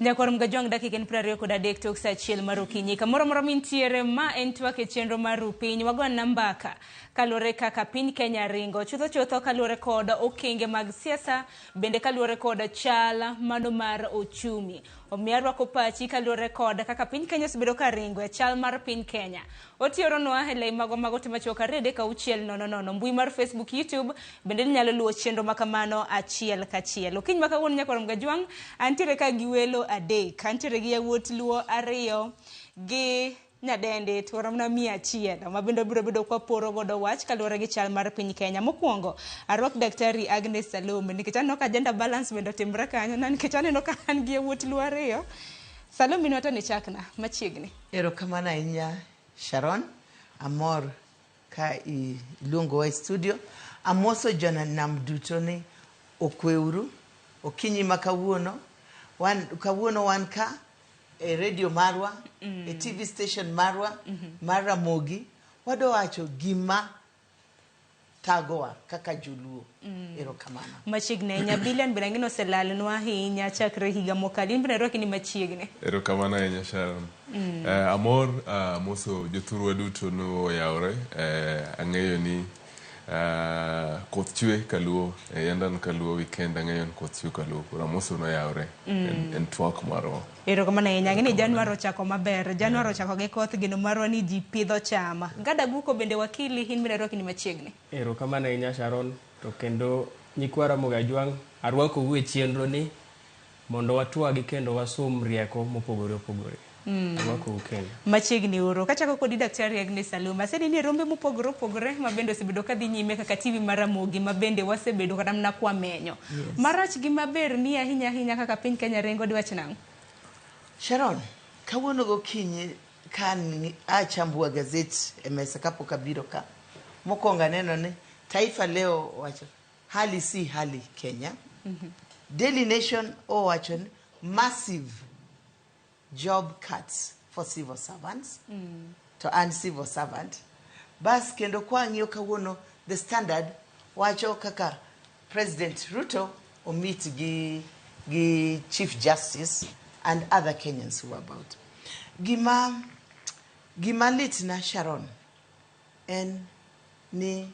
Nyakwar mgajong dakika en 20 kod adek tok sa achiel mar okinyi kamoro moro mintiere ma en twak e chenro mar piny wagon nambaka kalore kaka piny Kenya ringo chutho kalore kod okenge mag siasa bende kalore kod chal mano mar ochumi omiyo rwako pachi kalore kod kaka piny Kenya osebedo ka ringo e chal mar piny Kenya otioronwa hele mago timachoka rede ka uchiel nono mbui mar Facebook YouTube bende nyalo luwo chenro makamano achiel kachiel okinyi makawuono nyakwar mgajwang antiere ka giwelo adek antiere gi yawuot luo ariyo gi nyadende tuoram na 100 ma bende biro bedo kwa poro godo wach kalore gi chal mar piny Kenya mokwongo arwak daktari Agnes Salome nikech aneno ka gender balance bende timbre kanyo nikech aneno ka an gi yawuot luo ariyo Salome nota ne chakna machiegni erokamano ahinya Sharon amor ka iluongo e studio amoso jona nam duto ni okweuru okinyi makawuono wan ka e radio marwa e TV station marwa mar Ramogi wado wacho gima tagowa kaka joluo erokamano machiegni nya Billian bende ngino selalnwa hinya chakre higa mokalo bende roki ni machiegni erokamano nya Sharon amor moso jothurwa duto no yaore ang'eyo ni koth chwe kaluo yandan kaluo weekend ang'eyo ni koth chwe kaluo ramoso no yaore en twak marwa erokamano nya ngini January ochako maber January ochako gi koth gino marwa ni ji pidho chama gada Aguko bende wakili hin bende roki ni machiegni erokamano nya Sharon to kendo nyikwara mogajwang arwako uwe chenro ni mondo watwagi kendo wasum rieko mopogore opogore arwako ukenya machiegni oro kachako kodi daktari Agnes Salome aseni ni rombe mopogore opogore mabende osebedo kadhi nyime kaka TV mar Ramogi mabende wasebedo kata mna kwa menyo marach gi maber ni ahinya kaka piny Kenya rengo diwach nang Sharon kawuono gokinyi kan achambua gazeti e mesa kapok abiro ka mokonga neno ni Taifa Leo wacho hali si hali Kenya Daily Nation wacho ni massive job cuts for civil servants to uncivil servant bas kendo kwang'io kawuono The Standard wacho kaka President Ruto meet gi Chief Justice and other Kenyans who are about gima litna Sharon en ni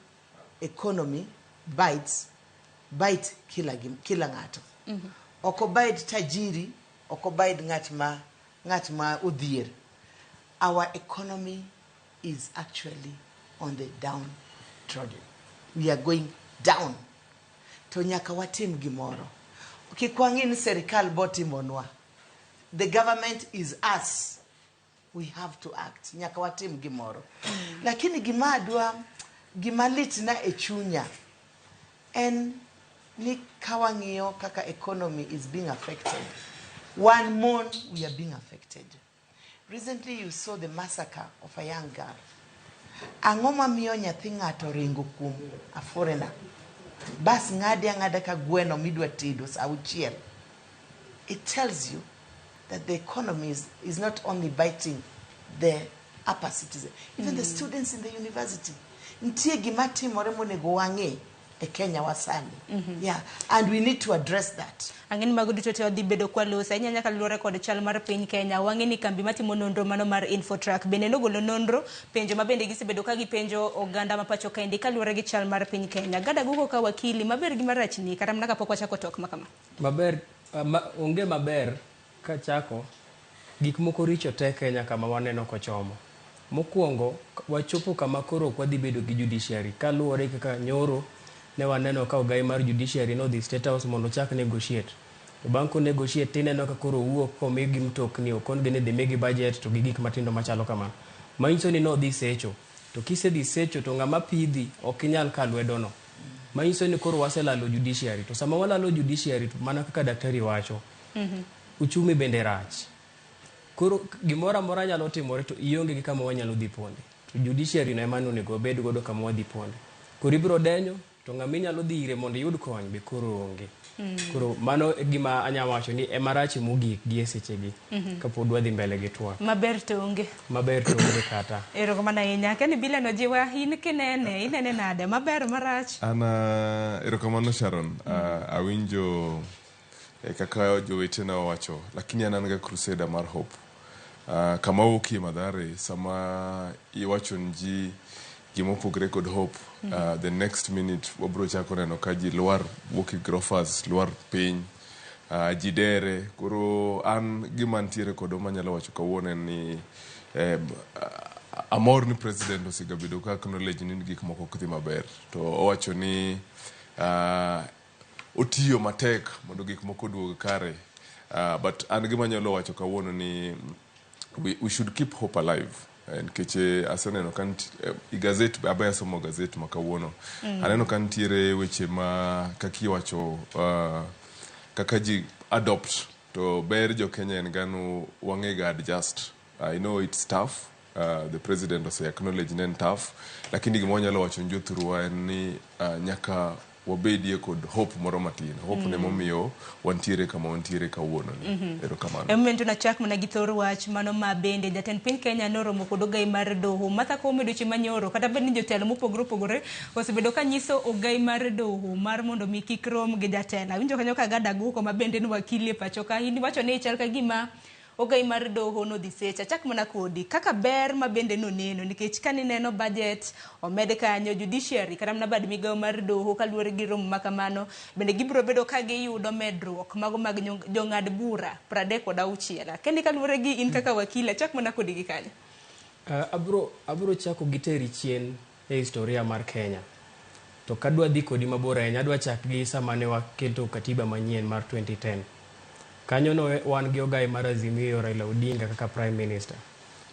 economy bite kila ng'ato oko bite tajiri oko bite ng'at ma udhier our economy is actually on the downtrodden we are going down to nyaka watim gimoro kikwang'in serikal botimonwa the government is us we have to act nyaka watim gimoro lakini gima litna e chunya en ni kawang'io kaka economy is being affected one month we are being affected recently you saw the massacre of a young girl ang'o mamiyo nyathi ng'ato ringo kuom a foreigner bas ng'ada ka gweno midwa tedo sa auchiel it tells you that the economy is not only biting the upper citizen even the students in the university ntie gima timore monego wang'e e Kenya wasani yeah and we need to address that ang'eni mago duto te odhi bedo kwa losa inyanya kalure kod chal mar piny Kenya wang'eni kambi matimo nonro mano mar Infotrak bende nogolo nonro penjo mabende gisebedo ka gipenjo oganda mapacho kaendi kalure gi chal mar piny Kenya gada Aguko ka wakili maber gi marach ni kata mna kapok wachako tok makama maber onge maber ka chako gik moko richo te Kenya kama waneno kochomo mokwongo wachopo kama koro kwadhi bedo gi judiciary kaluore kaka nyoro ne waneno ka ogai mar judiciary no the state house mondo chak negotiate to banko negotiate tineno ka koro wuok komigi mtokni okon gene de megi budget to gik matindo machalo kamano manyiso ni no dhi secho to kise dhi secho to ng'ama pidhi okinyal kalwedono manyiso ni koro waselalo judiciary to sama walalo judiciary to mana kaka daktari wacho uchumi bende rach koro gimora mora nyalo timore to ionge gi kama wanyalo dhi ponde to judiciary no emano nego bed godo kama wadhi ponde koro ibro denyo to ng'ama nyalo dhire mondo yud kony be koro onge koro mano gima anya wacho ni emarachi mogik gi sechegi kapod wadhi mbele gi twak maber to onge kata erokamano ahinya kani Billian Ojiwa in kinene nade maber marach ana erokamano Sharon awinjo kaka jowetena wacho, lakini an ga crusade mar hope. Kama wuokie Mathare, sama iwacho nji gimopogre kod hope, the next minute wabro chako neno ka ji luar wuokie grofers, luar piny, jidere. Koro an gimantiere kod manyalo wacho kawuono ni amor ni president osigabedo ka acknowledge ni gik moko ok dhi maber, to owacho ni otiyo matek mondo gik moko duog kare, but an gimanyalo wacho kawuono ni we should keep hope alive. Nkeche aseneno kan gazet abaya somo gazet makawuono, aneno kan tiere weche ma kaki wacho kaka ji adopt to ber jo Kenya en gano wangega adjust. I know it's tough, the president also acknowledge nen tough, lakini gimonyalo wacho njothruwa en ni nyaka wabedie kod hope moro matin. Hope ne momiyo wantiere kama wantiere kawuono ni. Erokamano. Emento na chak mana gi thor wach mano ma bende jatend piny Kenya noromo kod ogai mar doho Martha Koome doche manyoro, kata bed ni jotelo mopogore osebedo ka nyiso ogai mar doho mar mondo mi kik rom gi jatelo. Winjo kanyo ka gada Aguko ma bende ni wakili e pacho ka ini wacho ni chal ka gima ogai mar doho no dhisecha chak mana kodi kaka ber ma bende no neno nikech kani neno budget omed kanyo judiciary kata mana bad migao mar doho kaluore gi rom makamano bende gibro bedo ka giyudo medruok mago mag jong'ad bura 36 kendi kaluore gi in kaka wakila chak mana kodi gi kanyo. Abro chako giteri chien e historia mar Kenya, to kadwa dhi kodi mabor ahinya adwa chak gi sama ne waketo katiba manyien mar 2010. Kanyo no wan gi ogai mar Azimio Raila Odinga kaka prime minister.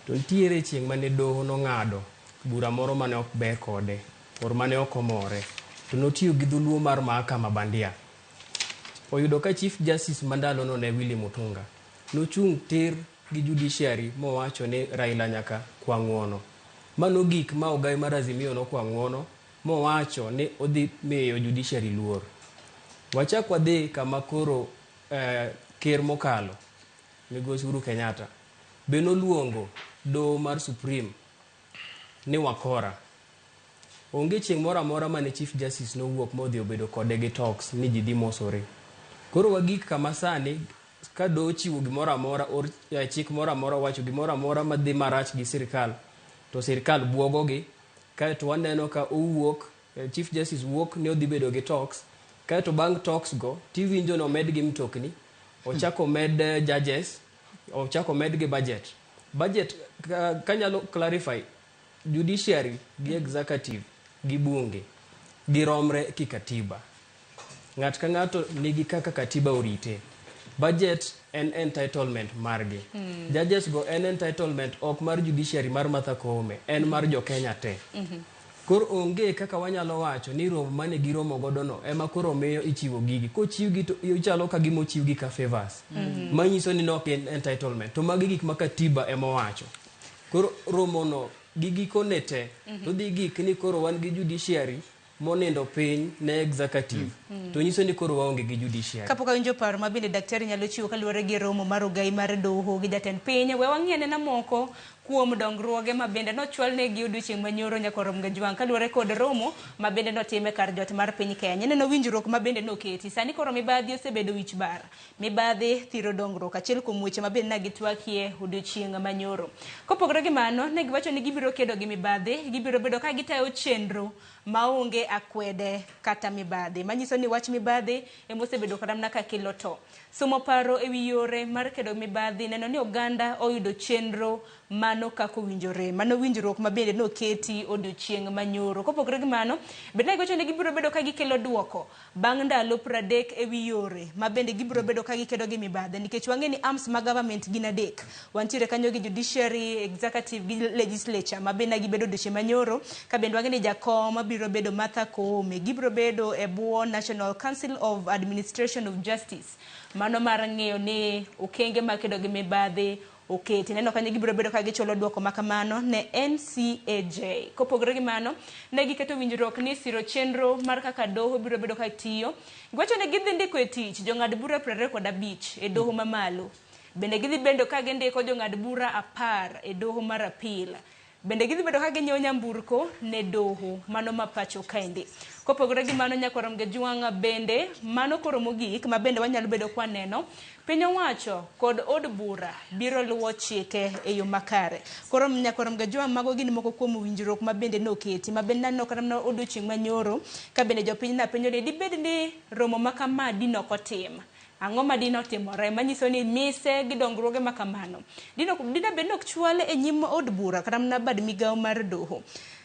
To ntiere chieng' mane doho no ng'ado bura moro mane ok ber kode, or mane ok omore. To notiyo gi dhuluo mar mahakama bandia. Oyudo ka Chief Justice mandalo no ne Willy Mutunga. Nochung' tir gi judiciary mowacho ni Raila nyaka kwang'uono. Mano gik ma ogai mar Azimio no kwang'uono mowacho ni odhi miyo judiciary luor. Wachak wadhi kama koro ker mokalo Migosi Uhuru Kenyatta beno luongo do mar Supreme ni wakora. Onge chieng' moro amora mane Chief Justice no wuok modhi obedo kode gi talks ni ji dhi mosore. Koro wagik kama sani ka do chiwo gimoro amora or chik moro amora wacho gimoro amora madhi marach gi sirkal, to sirkal buogogi, kae to waneno ka owuok Chief Justice wuok ni odhi bedo gi talks, kae to bang' talks go tiwinjo no med gi mtokni, ochako med judges, ochako med gi budget kanyalo clarify, judiciary gi executive gi bunge giromre ki katiba. Ng'at ka ng'ato nigi kaka katiba orite. Budget en entitlement margi. Judges go en entitlement ok mar judiciary mar Martha Koome, en mar jo Kenya te. Koro onge kaka wanyalo wacho ni romo mane giromo godo no ema koro miyo ichiwo gigi. Kochiwgi to ichalo ka gimo chiwgi ka favors. Manyiso ni nok en entitlement. To magi gik ma katiba ema wacho. Koro romo no gigi konete to dhi gik ni koro wan gi judiciary monindo piny ne executive. To nyiso ni koro waonge gi judiciary. Kapok awinjo paro ma bende daktari nyalo chiwo kaluwore gi romo mar ogai mar doho gi jatend piny, we wang'iane na moko kuom dongruoge ma bende nochwal ne gi odiochieng' manyoro nyaka rom gajwang' kaluwore kod romo ma bende notime kar jot mar piny Kenya. Neno winjruok ma bende noketi. Sani koro mibadhi osebedo wich bar. Mibadhi thiro dongruok achiel kuom weche ma bende na gitwakie odiochieng' manyoro. Kopogore gi mano ne giwacho ni gibiro kedo gi mibadhi, gibiro bedo ka gitayo chenro maonge akwede kata mibadhi. Manyiso ni wach mibadhi emosebedo kata mana ka kelo to. Somo paro ewi yore mar kedo mibadhi, neno ni oganda oyudo chenro mano kako winjore. Mano winjruok ma bende noketi odiochieng' manyoro. Kopogore gi mano, bende giwacho ni gibiro bedo ka gikelo duoko bang' ndalo 30 ewi yore ma bende gibiro bedo ka gikedo gi mibadhi. Nikech wang'e ni arms ma government gin adek. Wantiere kanyo gi judiciary, executive gi legislature ma bende gibedo odiochieng' manyoro. Ka bende wang'e ni jakom biro bedo Martha Koome, gibiro bedo e bwo National Council of Administration of Justice. Mano mar ng'eyo ni okenge ma kedo gi mibadhi oketi. Neno kanyo gibiro bedo ka gicholo duoko makamano ne NCAJ. Kopogore gi mano, ne giketo winjruok ni siro chenro mar kaka doho biro bedo ka tiyo. Giwacho ne gidhi ndiko e tich jong'ad bura 25 e doho mamalo. Bende gidhi bendo ka gindiko jong'ad bura 10 e doho mar apil. bende gidhi bedo ka ginyiewo nyamburko ne doho mano ma pacho kaendi. Kopogore gi mano nyaka warom gi jwang'a bende mano koro mogik ma bende wanyalo bedo kwa neno piny owacho kod od bura biro luwo chike e yo makare. Koro nyaka warom gi jwang'a mago gin moko kuom winjruok ma bende noketi ma bende naneno kata na odiochieng' manyoro ka bende jopiny na penjo ni dibed ni romo ma kama dinokotim. Ang'o ma dino timore manyiso ni mise gi dongruoge ma kamano dina bed nok chwale e nyim od bura kata na bad migawo mar doho.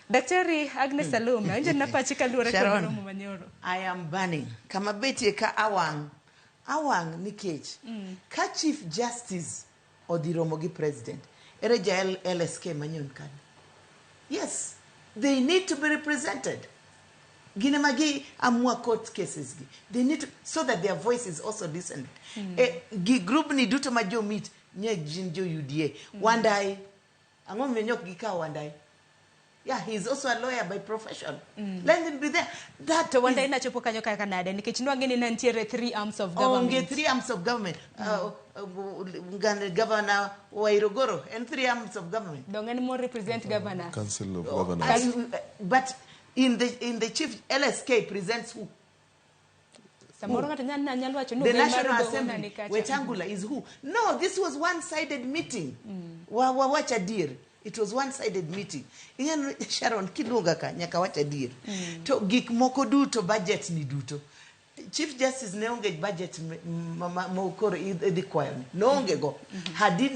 Daktari Agnes Salome, anje na pachi kaluore kod romo manyoro. I am burning. Kama betie ka awang nikech. Ka Chief Justice odhi romo gi president. Ere ja LSK manyon kan. Yes, they need to be represented. Gine magi amua court cases gi. They need to, so that their voice is also listened. Group ni duto majo meet nye jinjo UDA. Wandai. Angom menyok gika wandai. Yeah, he's also a lawyer by profession. Let him be there. That to wanda ina chopo kanyo kaka nade nikech nwang'e ni nantiere 3 arms of government. Onge 3 arms of government. Governor Wairogoro and 3 arms of government. Don't any more represent governor. Council of Governors. But in the chief LSK presents who? The National Assembly, Wetangula is who? No, this was one-sided meeting. Wacha dear. It was one-sided meeting. Iyan Sharon kilunga ka nyaka wacha dir. To gik moko duto budget ni duto. Chief Justice ne onge budget mokoro the choir. No onge go.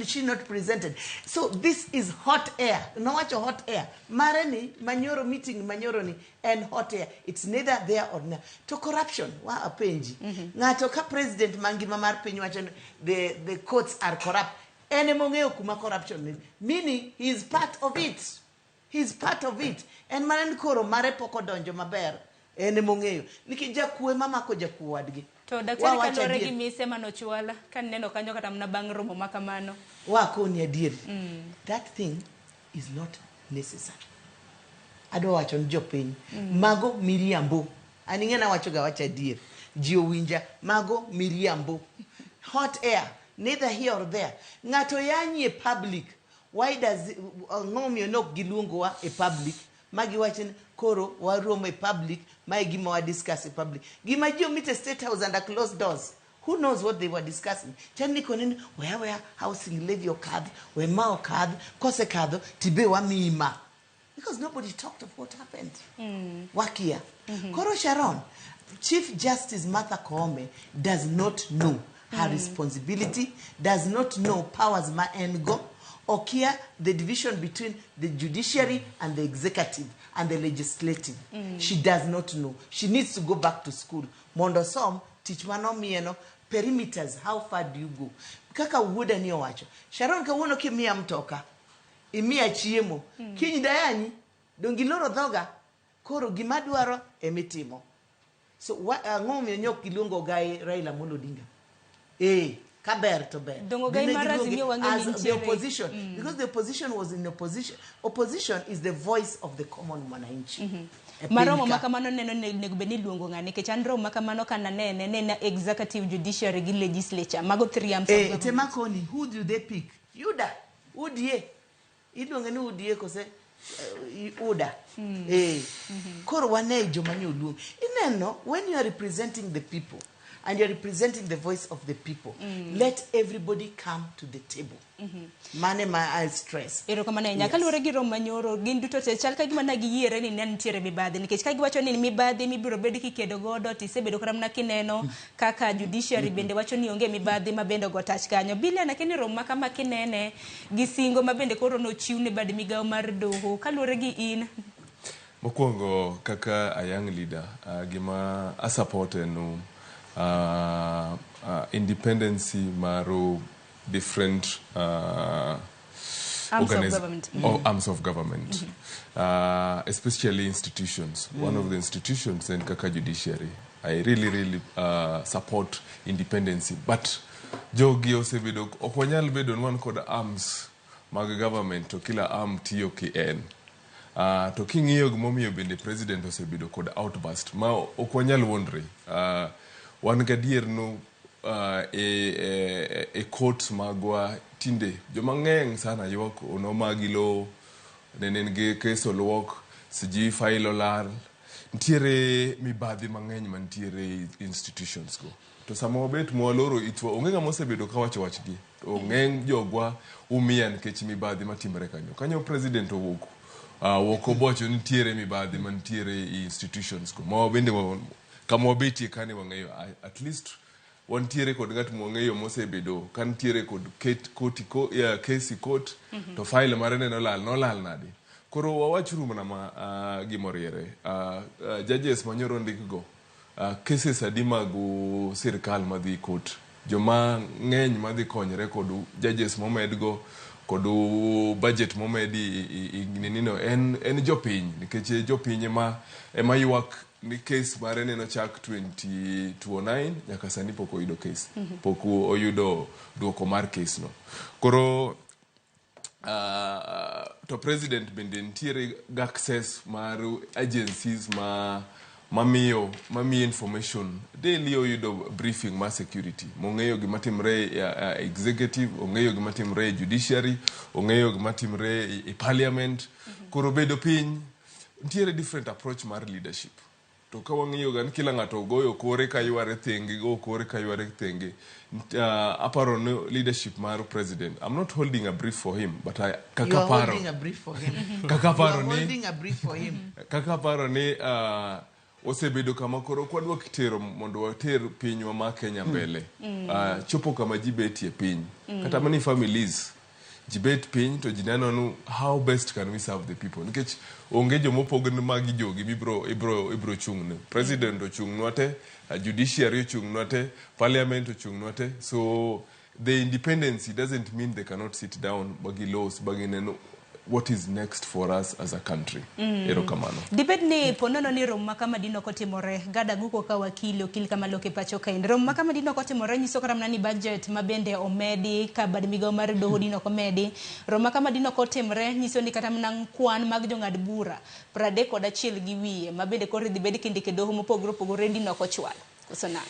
She not presented. So this is hot air. No wacho hot air. Mareni manyoro meeting manyoro ni and hot air. It's neither there or there. To corruption wa apenji. Ngato ka president mangi mamar piny wacho the courts are corrupt. Kuma corruption meaning he is part of it. He's part of it. And man koro mare poko donjo maber. Enemongeo. Nikija kuwe mama ko jakuo wadgi. To daktari kalore gi mise manochwala kan neno kanyo kata mna bang romo makamano. Wako ni adier. That thing is not necessary. Ado wacho njopiny. Mago miriambo. Aningena wacho ga wacha adier. Jio winja mago miriambo. Hot air. Neither here or there. Ngato yanyi a public. Why does ngomyo nok gilungo a public? Magi wachin koro wa room a public. Magi mo discuss a public. Gimajio meet a state house under closed doors. Who knows what they were discussing? Chani konin where housing levy or card, where mao card, kose card, tibe wa mima. Because nobody talked of what happened. Wakia. Koro Sharon, Chief Justice Martha Koome does not know her responsibility, does not know powers ma engo, or care the division between the judiciary and the executive and the legislative. She does not know. She needs to go back to school. Mondo som, teach mano mieno, perimeters, how far do you go? Kaka uwoda niyo wacho. Sharon ka uono ki miya mtoka, imiya chiemo, kinyi dayani, dongiloro dhoga, koro gimaduaro emitimo. So, ngomyo nyok gilungo gai Raila Amolo Odinga. Kaber to bear. As the opposition, because the opposition was in opposition. Opposition is the voice of the common mwananchi. Maromo makamano neno negubeni luongo ngane ke chandro makamano kana nene executive, judiciary gi legislature mago 3 arms of government. Temakoni, who do they pick? Yuda, Udie. Idongeni Udie kose Uda. Koro wane jomani uluong. Ineno, when you are representing the people, and you're representing the voice of the people. Let everybody come to the table. Mane ma stress. Ero kama na nyaka lore gi romanyoro gin duto te chal ka gima na giyiere ni ntiere mibadhi nikech ka giwacho ni mibadhi mibiro bedo kikedo godo tisebedo kram na kineno kaka judiciary bende wacho ni onge mibadhi mabende go touch kanyo Billian akeni roma kama kinene gisingo mabende koro no chiwne bad migawo mar doho ka lore gi in. Mokwongo kaka a young leader gima a support no independency maro different arms of government, especially institutions. One of the institutions in Kaka Judiciary. I really support independency. But Jogi Osebedo, Okwanyal Bedon one called arms, Maga government, to kill arm TOKN. To King Yog Momi been the president Osebedo called outburst. Ma Okwanyal wondering. One gadier no a court magwa tinde jomangeng sana yok ono magilo nenen gi kes oluok siji file olal ntiere mibadhi mang'eny mantiere institutions go to sama wabet mwaloro itwa onge ng'ama osebedo ka wacho wachgi to ng'eny jogwa umia nikech mibadhi matimore kanyo president owuok obocho nitiere mibadhi mantiere institutions go ma bende kama wabetie kane wang'eyo at least wantiere kod ng'at mwang'eyo mosebedo ka nitiere kod kesi court to file mare ne nolal nade. Koro wawachuru mana gimoriere judges manyoro ndikgo cases adi mag sirkal madhi court joma ng'eny madhi konyre kod judges momedgo kod budget momedi nino en jopiny nikech jopiny ema ywak ni case mare ne nochak 2009 nyaka sani pok oyudo case pok oyudo duoko mar case no. Koro to president bende ntiere access mar agencies mamiyo information daily oyudo briefing ma security mong'eyo gima timre executive ong'eyo gima timre judiciary ong'eyo gima timre parliament. Koro bedo piny ntiere different approach mar leadership to ka wang'iyo gan kila ng'ato goyo kore ka yware thenge go kore ka yware thenge aparo no leadership mar president. I'm not holding a brief for him but holding a brief for him. Holding a brief for him. Kakaparo ni osebedo kama koro kwadwa kitero mondo water pinywa ma Kenya mbele chopo kama jibetie piny kata mani families jibet piny to jinano no how best can we serve the people nikech onge jomopogni magi jogi ibro chungne president ochungnwate judiciary ochungnwate parliament ochungnwate so the independence doesn't mean they cannot sit down bagi laws bagi neno what is next for us as a country. Ero kamano. Dibed ni ponono ni rom makama dino kotimore gada Aguko ka wakili kama loke pacho kain rom makama dino kotimore nyiso karamna ni budget mabende omedi ka bad migawo mar doho dino komedi rom makama dino kotimore nyiso ni kata mna kwan mag jong'ad bura 31 gi wiye mabende koro dibed kindike doho mopogore dino kochwal kosonan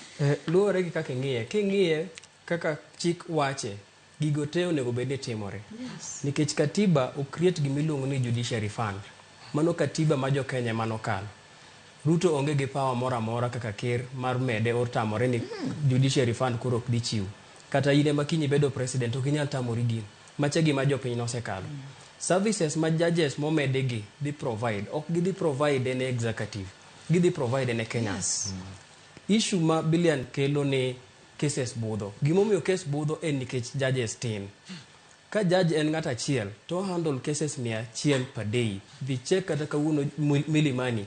luore gi kaka ng'iye kaka chik wache gigo te onego bed ni timore. Nikech katiba o create gimiluongo ni judiciary fund. Mano katiba ma jo Kenya mano kalo. Ruto onge gi power mora kaka ker mar mede or tamore ni judiciary fund koro ok dichiw. Kata ine makinyi bedo president ok inyal tamori gin. Machegi ma jo piny no sekalo. Services ma judges momede gi di provide ok gi provide ne executive. Gi provide ne Kenyans. Issue ma Billian kelo ne cases budho. Gimomiyo case budho en nikech judges tin. Ka judge en ng'at achiel to handle cases 100 per day. Dhi check kata kawuono Milimani.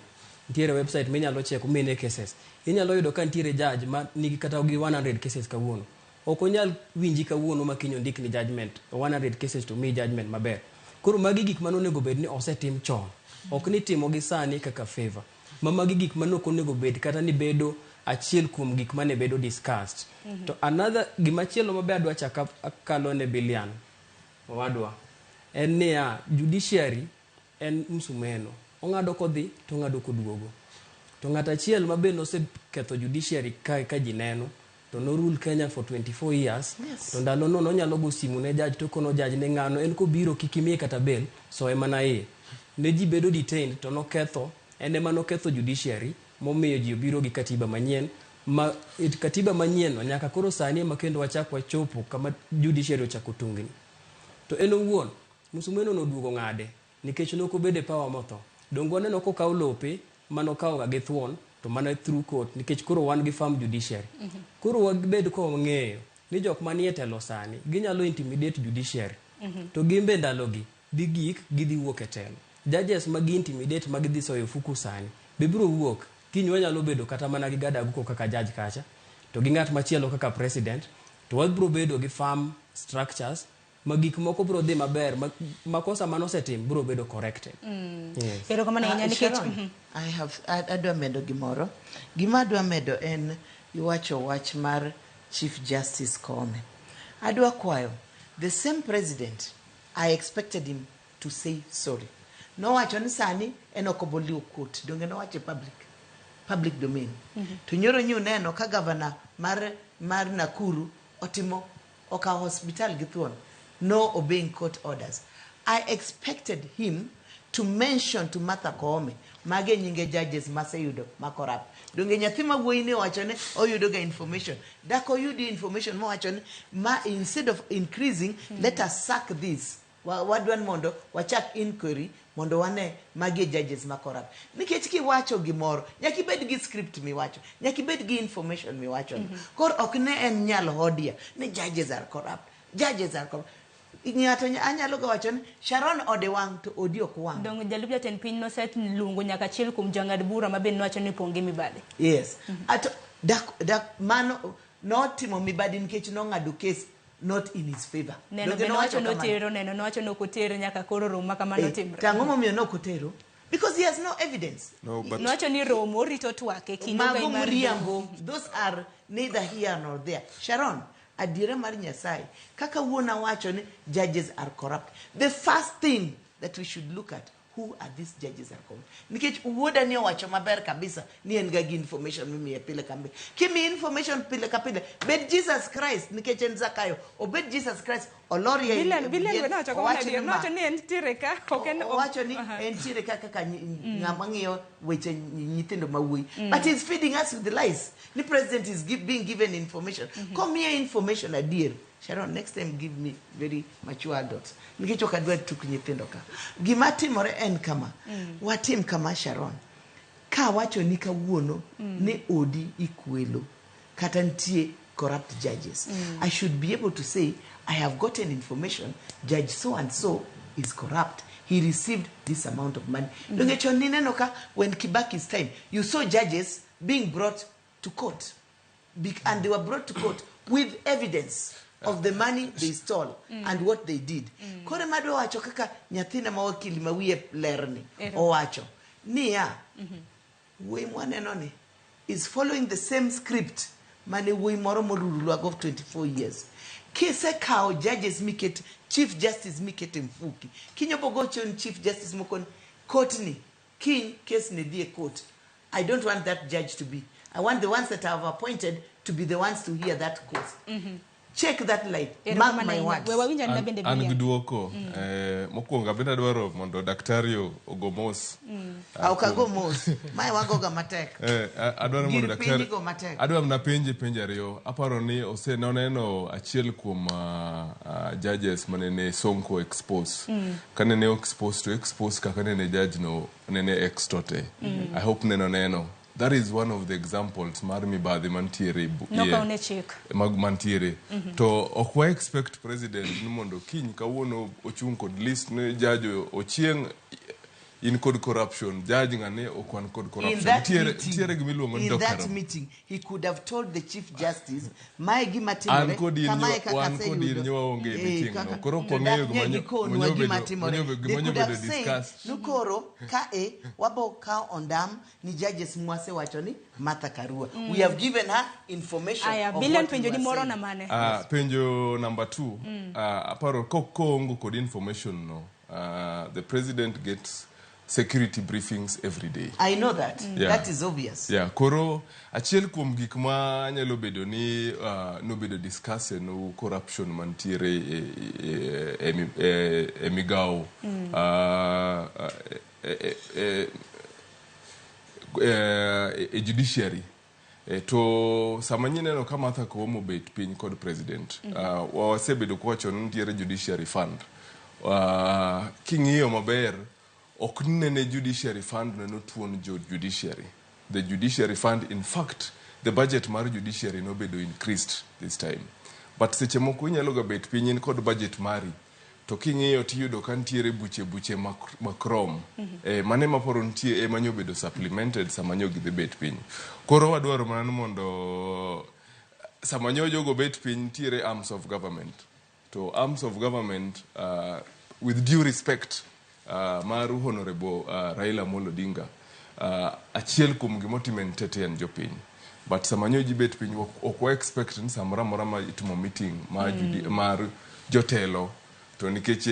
Ntiere website minyalo check mine cases. Inyalo yudo ka ntiere judge ma nigi kata gi 100 cases kawuono. Ok onyal winji kawuono makinyo ndik ni judgment 100 cases to mi judgment maber. Koro magi gik mano nego bed ni osetim chon. Ok ni timo gi sani kaka favor. Magi gik mano konego bed kata ni bedo achiel kuom gik mane bedo discussed. To another gimachielo mabe adwa chaka kalo ne Billian wadwa en niya judiciary en msumeno ong'ado kodhi to ng'ado koduogo to ng'at achiel mabe noseketho judiciary ka jineno to no rule Kenya for 24 years to ndalo no nyalo go simu ne judge to kono judge ne ng'ano en ko biro kikimie kata bail so emana ne ji bedo detained to no ketho ene mano ketho judiciary momiyo ji biro gi katiba manyien katiba manyien nyaka koro sani makendo wachakwa chopo kama judiciary ochako tungni to eno wuon musumeno no duogo ng'ade nikech noko bede power motho dongo neno ko kaw lope mano kaw ga githuon to mana through court nikech koro wan gi farm judiciary koro wabed ko ng'eyo ni jok manie telo sani ginyalo intimidate judiciary to gimbe ndalogi digik gidhi wuok e telo judges magi intimidate magi dhi soyo fuku sani bibro wuok kinywa nyalo bedo kata mana gi gada Aguko kaka judge kacha to gi ng'at machielo kaka president to wabro bedo gi farm structures magik moko bro dhi maber makosa mano setim bro bedo corrected. Pero kama na nikech adwa medo gimoro gima adwa medo en iwacho wach mar Chief Justice Koome. Adwa kwayo the same president I expected him to say sorry. No wacho ni sani en okoboliu court donge no wacho public domain. To nyoro nyu neno ka governor mar Nakuru otimo oka hospital githuon no obeying court orders. I expected him to mention to Martha Koome mage nyinge judges maseyudo makorap donge nyathi ma wuoyi ne wachone oyudo ga information dako yudi information mo wachone ma instead of increasing let us sack this wadwan mondo wachak inquiry mondo wane mage judges makorap nikech kiwacho gimoro nyaki bed gi script miwacho nyaki bed gi information miwacho kor ok ne en nyal hodia ni judges are corrupt ng'ato anyalo ga wacho ni Sharon ode wang to odi ok wang dong jalup jatend piny no set lungo nyaka chiel kum jang'ad bura ma ben wacho ni ponge mibade yes ato dak mano notimo mibade nikech nong'ado case not in his favor neno ben wacho notero neno wacho nokotero nyaka koro romo kamano timre tango momiyo nokotero because he has no evidence wacho ni romo rito twake mago muriambo those are neither here nor there Sharon adiera mar Nyasaye kaka wuona wacho ni judges are corrupt the first thing that we should look at who are these judges are corrupt nikech wuoda ni wacho maber kabisa ni en ga gi information mimi pile kambe kimi information pile kapile bed Jesus Christ nikech en Zakayo obed Jesus Christ oloria Billian wacho ni en tire ka wacho ni en tire kaka ng'ama ng'iyo weche nyithindo mawuoyi but he's feeding us with the lies the president is being given information come here information adier Sharon next time give me very mature adults nikech ok adwa tuk nyithindo ka gima timore en kama watim kama Sharon ka wacho ni kawuono ni odi ikwelo kata ntie corrupt judges I should be able to say I have gotten information judge so and so is corrupt he received this amount of money dongecho nineno ka when Kibaki's time you saw judges being brought to court and they were brought to court with evidence of the money they stole and what they did kore madwa wacho kaka nyathina ma wakili mawiye lerni owacho niya wuoyi mwaneno ni is following the same script mane wuoyi moro morurulwago 24 years kise kao judges miket chief justice miket mfuki kinyobogocho chief justice mokon court ni king case ne die court I don't want that judge to be I want the ones that I have appointed to be the ones to hear that case check that light mark my words an giduoko mokwongo abenda dwaro mondo daktario ogomos au kago mos mai wagoga matek adwaro mondo daktari adwaro na penje ariyo aparo ni osenoneno achiel kuom judges manene Sonko expose kanene expose kaka nene judge no nene extote I hope neno that is one of the examples mar mibadhi mantiere mantiere to okwa expect president ni mondo kiny kawuono ochung kod list ne judge ochieng in code corruption judge ngane okwan code corruption tiere gimiluongo ni doctor in that meeting he could have told the chief justice mai gimatimore kama wan kod in nyowa onge meeting no koro kwang'eyo gimanyobedo discuss nukoro kae wabo ka ondam ni judges mwase wacho ni Martha Karua we have given her information of Billian penjo ni moro na mane penjo number 2 aparo koongo kod information no the president gets security briefings every day. I know that. That is obvious. Yeah, koro achiel kuom gik ma nyalo bedo ni no bedo discuss no corruption mantiere migao judiciary to samanyineno kama Martha Koome bet piny kod president wasebedo kwacho ni nitiere judiciary fund king'iyo maber ok nene judiciary fund no tuon judiciary the judiciary fund in fact the budget mar judiciary no bedo increased this time but seche moko inyalo ga bet piny kod budget mari to king'iyo tiyudo kan tiere buche makrom mane maporo ntie manyo bedo supplemented samanyo gi bet piny koro wadwaro mana mondo samanyo jogo bet piny tiere arms of government to arms of government with due respect maru honorable Raila Amolo Odinga achiel kuom gimotimen tete en jopiny but samanyo ji bet piny ok expect ni samora mora ma itimo meeting mar jotelo to nikech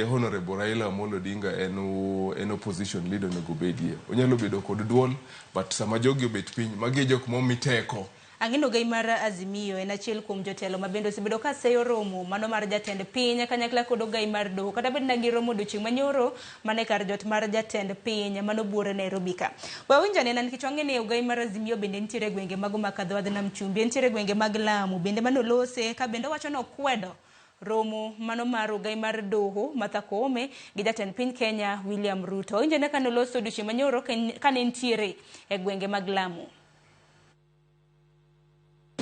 honorable Raila Amolo Odinga en opposition leader nego bedie onyalo bedo kod duol but sama jogi obet piny magi jok momiteko Ang'ino gai mar Azimio en achiel kuom jotelo mabende osebedo ka seyo romo mano mar jatend piny kanyakla kod gai mar doho kata bed na gi romo odiochieng' manyoro mane kar jot mar jatend piny mano buore Nairobi ka. Wawinja nena nikech wang'eni gai mar Azimio bende nitiere gwenge mago makadho wadh nam chumbi, nitiere gwenge mag Lamu bende manolose ka bende wacho nokwedo romo mano mar gai mar doho Martha Koome gi jatend piny Kenya William Ruto. Wawinja ne kanoloso odiochieng' manyoro kane nitiere e gwenge mag Lamu.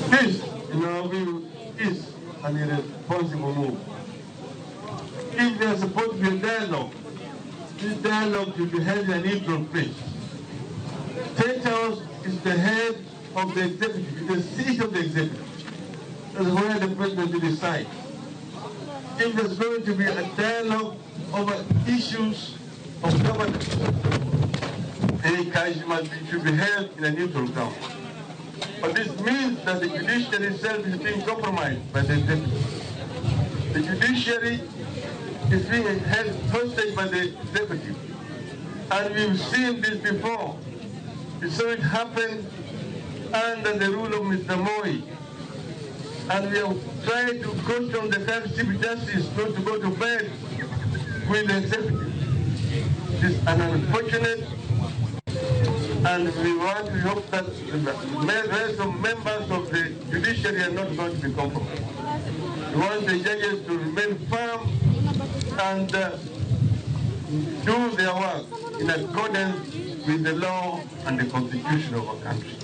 This, in our view, is an irresponsible move. If there is supposed to be a dialogue, this dialogue should be held in a neutral place. State House is the head of the executive, the seat of the executive. That's where the president will decide. If there's going to be a dialogue over issues of governance, any encouragement should be held in a neutral ground. But this means that the judiciary itself is being compromised by the executive. The judiciary is being held hostage by the executive. And we've seen this before. We saw it happen under the rule of Mr. Moi. And we have tried to caution the current Chief Justice not to go to bed with the executive. This is an unfortunate, and we hope that the rest of members of the judiciary are not going to be compromised. We want the judges to remain firm and do their work in accordance with the law and the constitution of our country.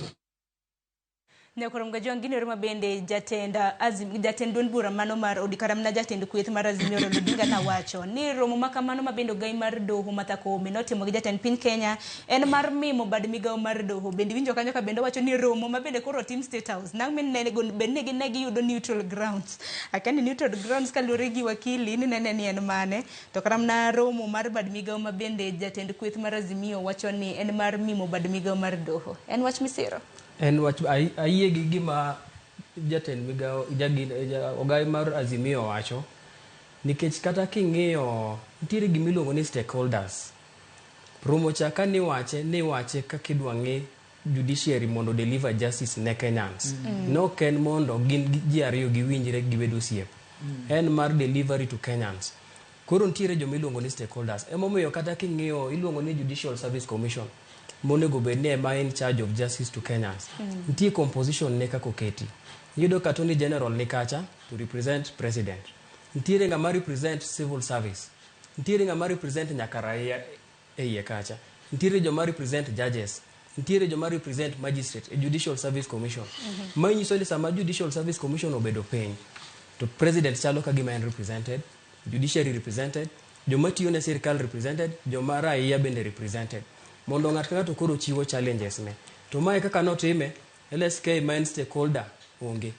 Nyakorom gajuang gini roma bende jatend duond bura mano mar odikaram na jatend kweth mar Azimio Odinga na wacho ni romo makamano mabendo gai mar doho Martha Koome notimo gi jatend piny Kenya en mar mimo bad migao mar doho. Bende winjo kanyo ka bende wacho ni romo mabende koro tim State House nang men ne giyudo neutral grounds. Akani neutral grounds kalure gi wakili ni nene ni en mane to karam na romo mar bad migao mabende jatend kweth mar Azimio wacho ni en mar mimo bad migao mar doho. En wach misiro. En wach ayie gi gima jatend migao ogai mar Azimio wacho nikech kata king'iyo nitiere gimiluongo ni stakeholders. Romo cha ka ni wache kaka idwa ng'i judiciary mondo deliver justice ne Kenyans. No ken mondo gin ji ariyo giwinjre gibed osiep. En mar delivery to Kenyans. Koro nitiere jomiluongo ni stakeholders. Emomiyo kata king'iyo iluongo ni Judicial Service Commission monego bed ni ema in charge of justice to Kenyans. Ntie composition ne kako keti. Yudo ka Attorney General ni kacha to represent president. Ntiere ngama represent civil service. Ntiere ngama represent nyaka raia iye kacha. Ntiere joma represent judges. Ntiere joma represent magistrate e Judicial Service Commission. Manyiso ni sama Judicial Service Commission obedo piny to president chalo ka gima en represented, judiciary represented, joma tiyo ne sirkal represented, joma raia bende represented. Mondo ng'at ka to koro chiwo challenges ne. To mae kaka notime, LSK main stakeholder onge.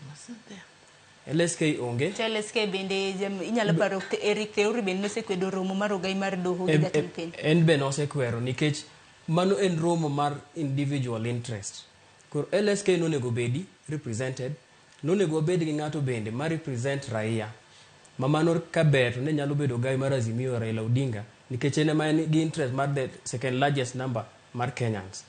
LSK onge. LSK bende inyalo paro Eric Theuri bende nosekwedo romo mar ogai mar doho gi jatend piny. En be nosekwero nikech mano en romo mar individual interest. Koro LSK nonego bedi represented, nonego bedi gi ng'ato bende ma represent raia. Mamano kaber ne nyalo bedo ogai mar Azimio Raila Odinga nikech en ema gi interest mar the second largest number mar Kenyans.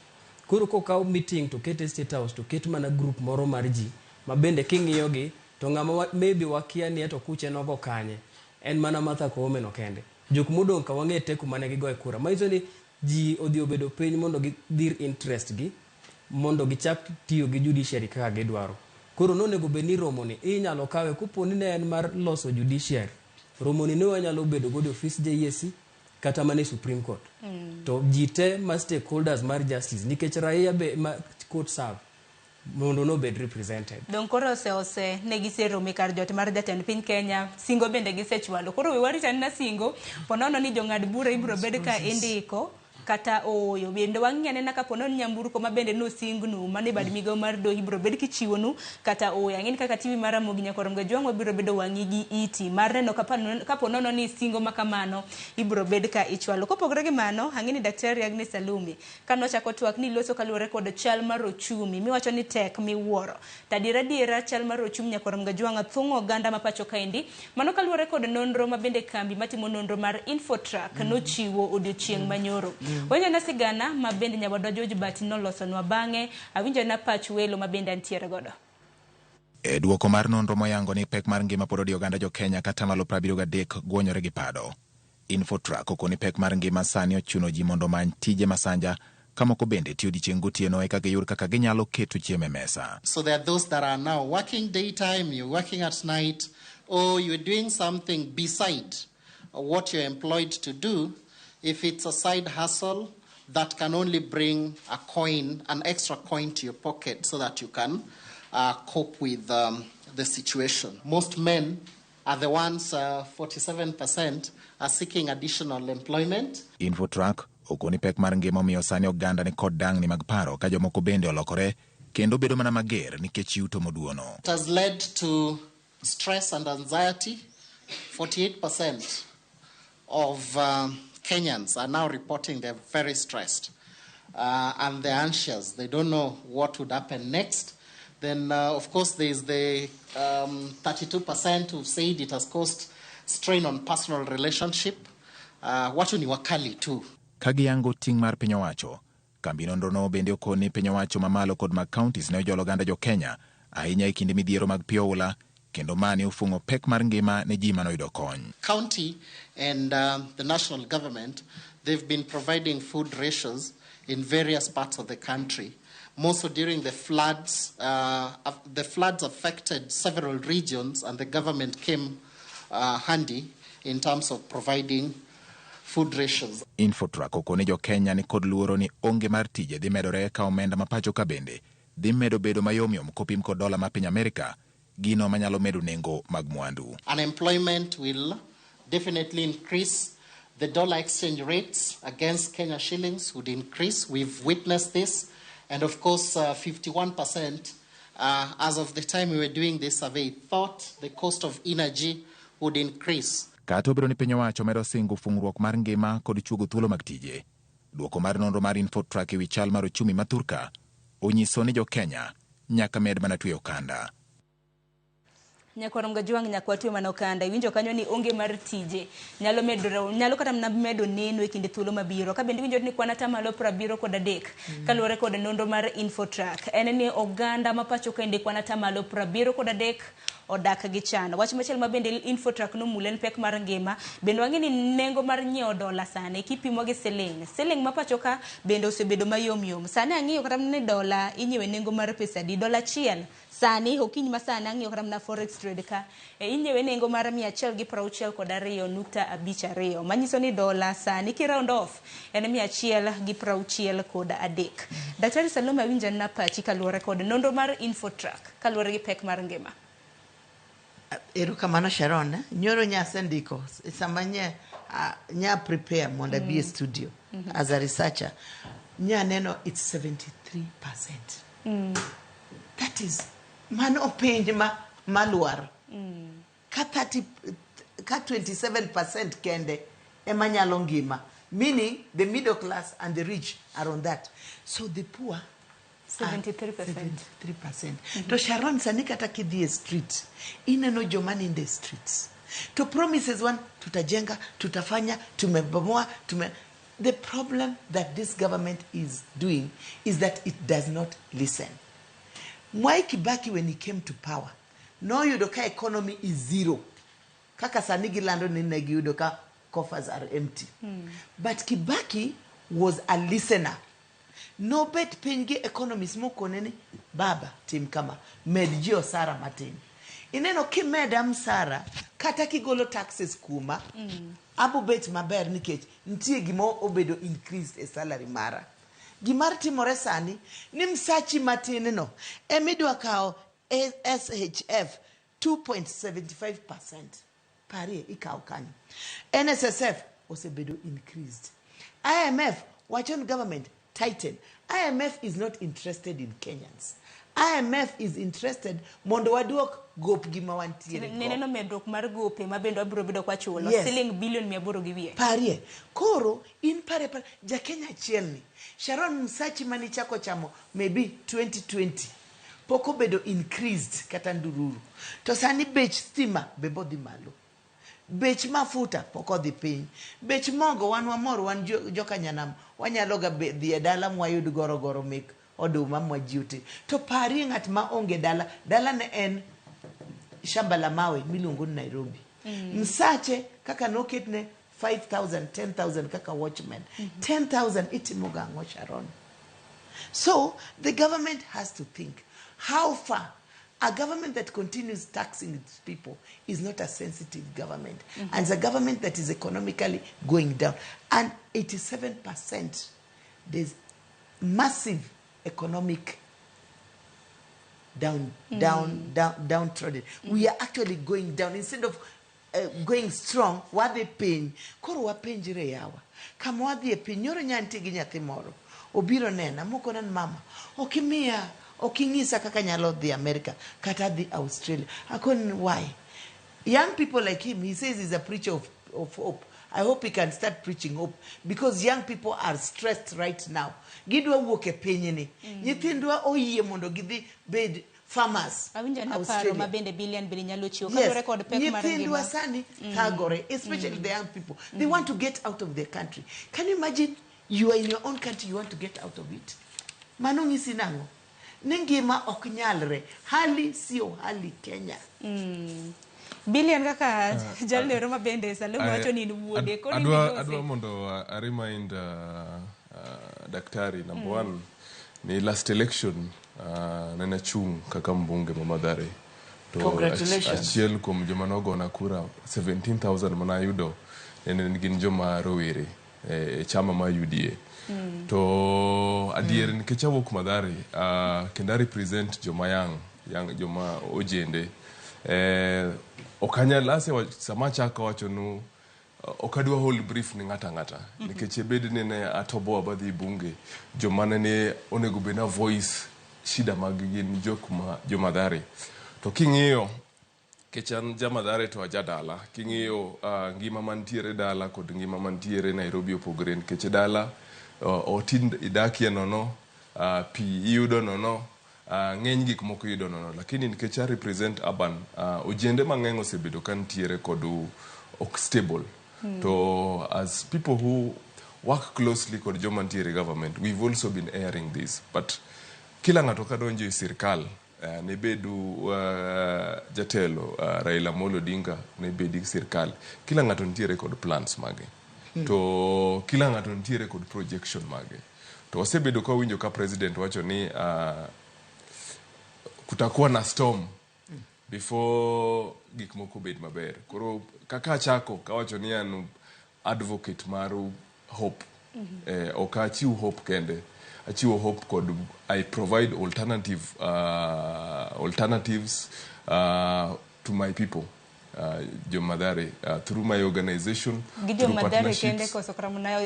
Koro kokaw meeting to ket State House to ket mana group moro mar ji ma bende king'iyo gi to ng'ama maybe wakia ni to kuche nogo kanye en mana Martha Koome no kende. Jok modong ka wang'e teku mane gigoe kura. Maiso ni ji odhi obedo piny mondo gidhir interest gi mondo gichak tiyo gi judiciary kaka gidwaro. Koro nonego bed ni romo ni inyalo kawe kuponi ne en mar loso judiciary. Romo ni ne wanyalo bedo godo office JSC kata mane Supreme Court. To jite ma stakeholders mar justice nikech raia be ma court serve mondo no bed represented. Don koro ose ne gisero mikar jot mar jatend piny Kenya singo bende gisechwalo. Koro we warita na singo ponono ni jong'ad bura ibro bed ka indiko kata oyo bende wang'ene na kapono nyamburko mabende no singnu mane bad migao mar do ibro bed kichiwonu kata oyo ang'eni kaka TV mar Ramogi Nyakorom Gajuang wabiro bedo wang'i gi iti mar neno kapono ni singo makamano ibro bed ka ichwalo. Kopogore gi mano ang'eni Daktari Agnes Salome kano chako twak ni loso kaluwore kod chal mar ochumi miwacho ni tek miwuoro tadiera chal mar ochumi Nyakorom Gajuang thung'o oganda ma pacho kaendi mano kaluwore kod nonro mabende kambi matimo nonro mar Infotrak nochiwo odiochieng' manyoro. Wanya na sigana mabende nyawadwa George Bati noloso nwa bang'e awinjo na pach welo mabende antiere godo. E duoko mar nonro moyango ni pek mar ngima pod odi oganda jo Kenya kata malo 73 gwonyore gi pado. Infotrak okoni pek mar ngima sani ochuno ji mondo many tije masanja kamoko bende tiyo odiechieng' gotieno eka giyud kaka ginyalo keto chiemo e mesa. So there are those that are now working daytime, you're working at night, or you're doing something beside what you're employed to do. If it's a side hustle that can only bring a coin, an extra coin to your pocket so that you can cope with the situation. Most men are the ones, 47%, are seeking additional employment. Infotrak okoni pek mar ngima omiyo sani oganda ni kod dang' ni mag paro ka jomoko bende olokore kendo bedo mana mager nikech yuto moduono. It has led to stress and anxiety. 48% of Kenyans are now reporting they're very stressed and they're anxious. They don't know what would happen next. Then, of course, there's the 32% who've said it has caused strain on personal relationship. Watu ni wakali too. Kagiyango ting' mar piny owacho, kambi nonrono bende okoni piny owacho mamalo kod mag counties ne ojolo oganda jo Kenya ahinya e kinde midhiero mag pi oula kendo mani ofungo pek mar ngima ne ji manoyudo kony. County and the national government, they've been providing food rations in various parts of the country. Mostly during the floods affected several regions, and the government came handy in terms of providing food rations. Infotrak okoni jo Kenya ni kod luoro ni onge mar tije dhi medore ka omenda mapacho ka bende dhi medo bedo mayomyom kopim kod dola ma piny Amerika, gino manyalo medo nengo mag mwandu. Unemployment will definitely increase. The dollar exchange rates against Kenya shillings would increase. We've witnessed this. And of course, 51%, as of the time we were doing this survey, thought the cost of energy would increase. Kata obedo ni piny owacho medo singo fungruok mar ngima kod chuogo thuolo mag tije, duoko mar nonro mar Infotrak ewi chal mar ochumi ma Thurka onyiso ni jo Kenya nyaka med mana tweyo kanda. Nyakwaro mgajwang' nyakwa tuwe manokanda iwinjo kanyo ni onge mar tije nyalo kata mna medo neno e kinde thuolo mabiro ka bende winjo ni kwana tamalo 73 kaluwore kod nonro mar Infotrak en ni oganda mapacho kende kwana tamalo 73 odak gi chano. Wach machielo ma bende Infotrak nomulen pek mar ngima bende wang'e ni nengo mar nyiewo dola sani kipimo gi siling mapacho ka bende osebedo mayomyom. Sani ang'iyo kata ni dola inyiewe nengo mar pesa di dola achiel sani okiny masana ang'iyo kata na forex trade ka inyiewe nengo mar 162.52 manyiso ni dola sani ki round off en 163. Daktari Salome awinja na pachi kaluwore kod nonro mar Infotrak kaluwore gi pek mar ngima. Erokamano Sharon, nyoro nya sendiko sama nya prepare monda be a studio as a researcher. Nya neno it's 73%. That is mano penj maluar. Ka 27% kende ema nyalo ngima, meaning the middle class and the rich are on that. So the poor 73%. To Sharon sani kata kidhi street ineno joma in the streets to promises one tutajenga tutafanya tumebomoa the problem that this government is doing is that it does not listen. Mwai Kibaki when he came to power no yudoka economy is zero kaka sani gilando ni yudoka coffers are empty. But Kibaki was a listener. No bet pengi economists moko nene baba tim kama medjio Sara Martin ineno ki medam Sara kata kigolo taxes kuma abu bet maber nikech ntie gimo obedo increased a salary mara gimar timore sani ni msachi matin no emidwa kao SHF 2.75% pare ikao kanyo NSSF osebedo increased IMF wachon government tighten. IMF is not interested in Kenyans. IMF is interested mondo waduok gop gima wantiere. Neneno medruok mar gope mabendo abiro bedo kwa chulo siling billion 800 gi wiye. Parie. Koro in pare ja Kenya chielni. Sharon Msachi mani chako chamo maybe 2020. Poko bedo increased kata ndururu. To sani bech stima bebo di malo. bech mafuta pok odhi piny, bech mogo wan wamor, wan joka nyanam wanyalo ga dhi e dala mwayud gorogoro mek oduma mwajiuti. To pari ng'at ma onge dala ne en shamba la mawe miluongo ni Nairobi. Msache kaka noketne 5,000, 10,000 kaka watchman. 10,000 itimoga ang'o Sharon. So the government has to think how far. A government that continues taxing its people is not a sensitive government. And it's a government that is economically going down. And 87%, there's massive economic downtrodden. We are actually going down. Instead of going strong, what they paying? Koro wa penjire yawa. Kama wadhi e piny, nyoro nyanti gi nyathi moro. Obiro nena, moko nan mama. Okimia. Okingisa kaka nyalo dhi America, kata dhi Australia. Akon why? Young people like him, he says he's a preacher of hope. I hope he can start preaching hope, because young people are stressed right now. Gidwa wuok e piny ni. Nyithindwa oyie mondo gidhi bed farmers. Australia. Mabende Billian nyalo chiwo. Yes, nyithindwa sani thagore, especially the young people. They want to get out of their country. Can you imagine you are in your own country, you want to get out of it? Mano ngisi nango. Ningima oknyalre, hali sio hali Kenya. Billian kaka jalne roma bende Salome wacho ni wuode ko ni adwa mondo a remind daktari number one ni last election nena chung kaka mbunge Mamadhare. Congratulations. Achiel kuom joma nogo na kura 17,000 mana yudo en gin joma rowere e chama ma UDA. To adier nikech awuok Mathare kenda represent joma yang joma ojende okanyal ase sama chaka wacho no okadwa whole brief ni ngata nikech bed ne atobo abadhi bunge joma ne onego bena voice shida mag gin joma Mathare. To king'iyo kechan Mathare to ajadala king'iyo ngima mantiere dala kod ngima mantiere Nairobi opogore nikech dala otin idakie nono, pi iyudo nono, ng'eny gik moko iyudo nono. Lakini nikech represent urban, ojende mang'eny osebedo ka ntiere kod ok stable. To as people who work closely kod joma ntiere government, we've also been airing this. But kila ng'ato kadonjo e sirkal, ne bedu jatelo Raila Amolo Odinga, ne bedi sirkal. Kila ng'ato ntiere kod plans mage. To kila ng'ato ntiere kod projection mage. To wasebedo ka winjo ka president wacho ni kutakuwa na storm before gik moko bed maber. Koro kaka chako ka wacho ni an advocate maru hope. Oka achiu hope kende. Achiu hope kod I provide alternatives to my people. Mathare through my organization, through partnerships. Kende koso kramna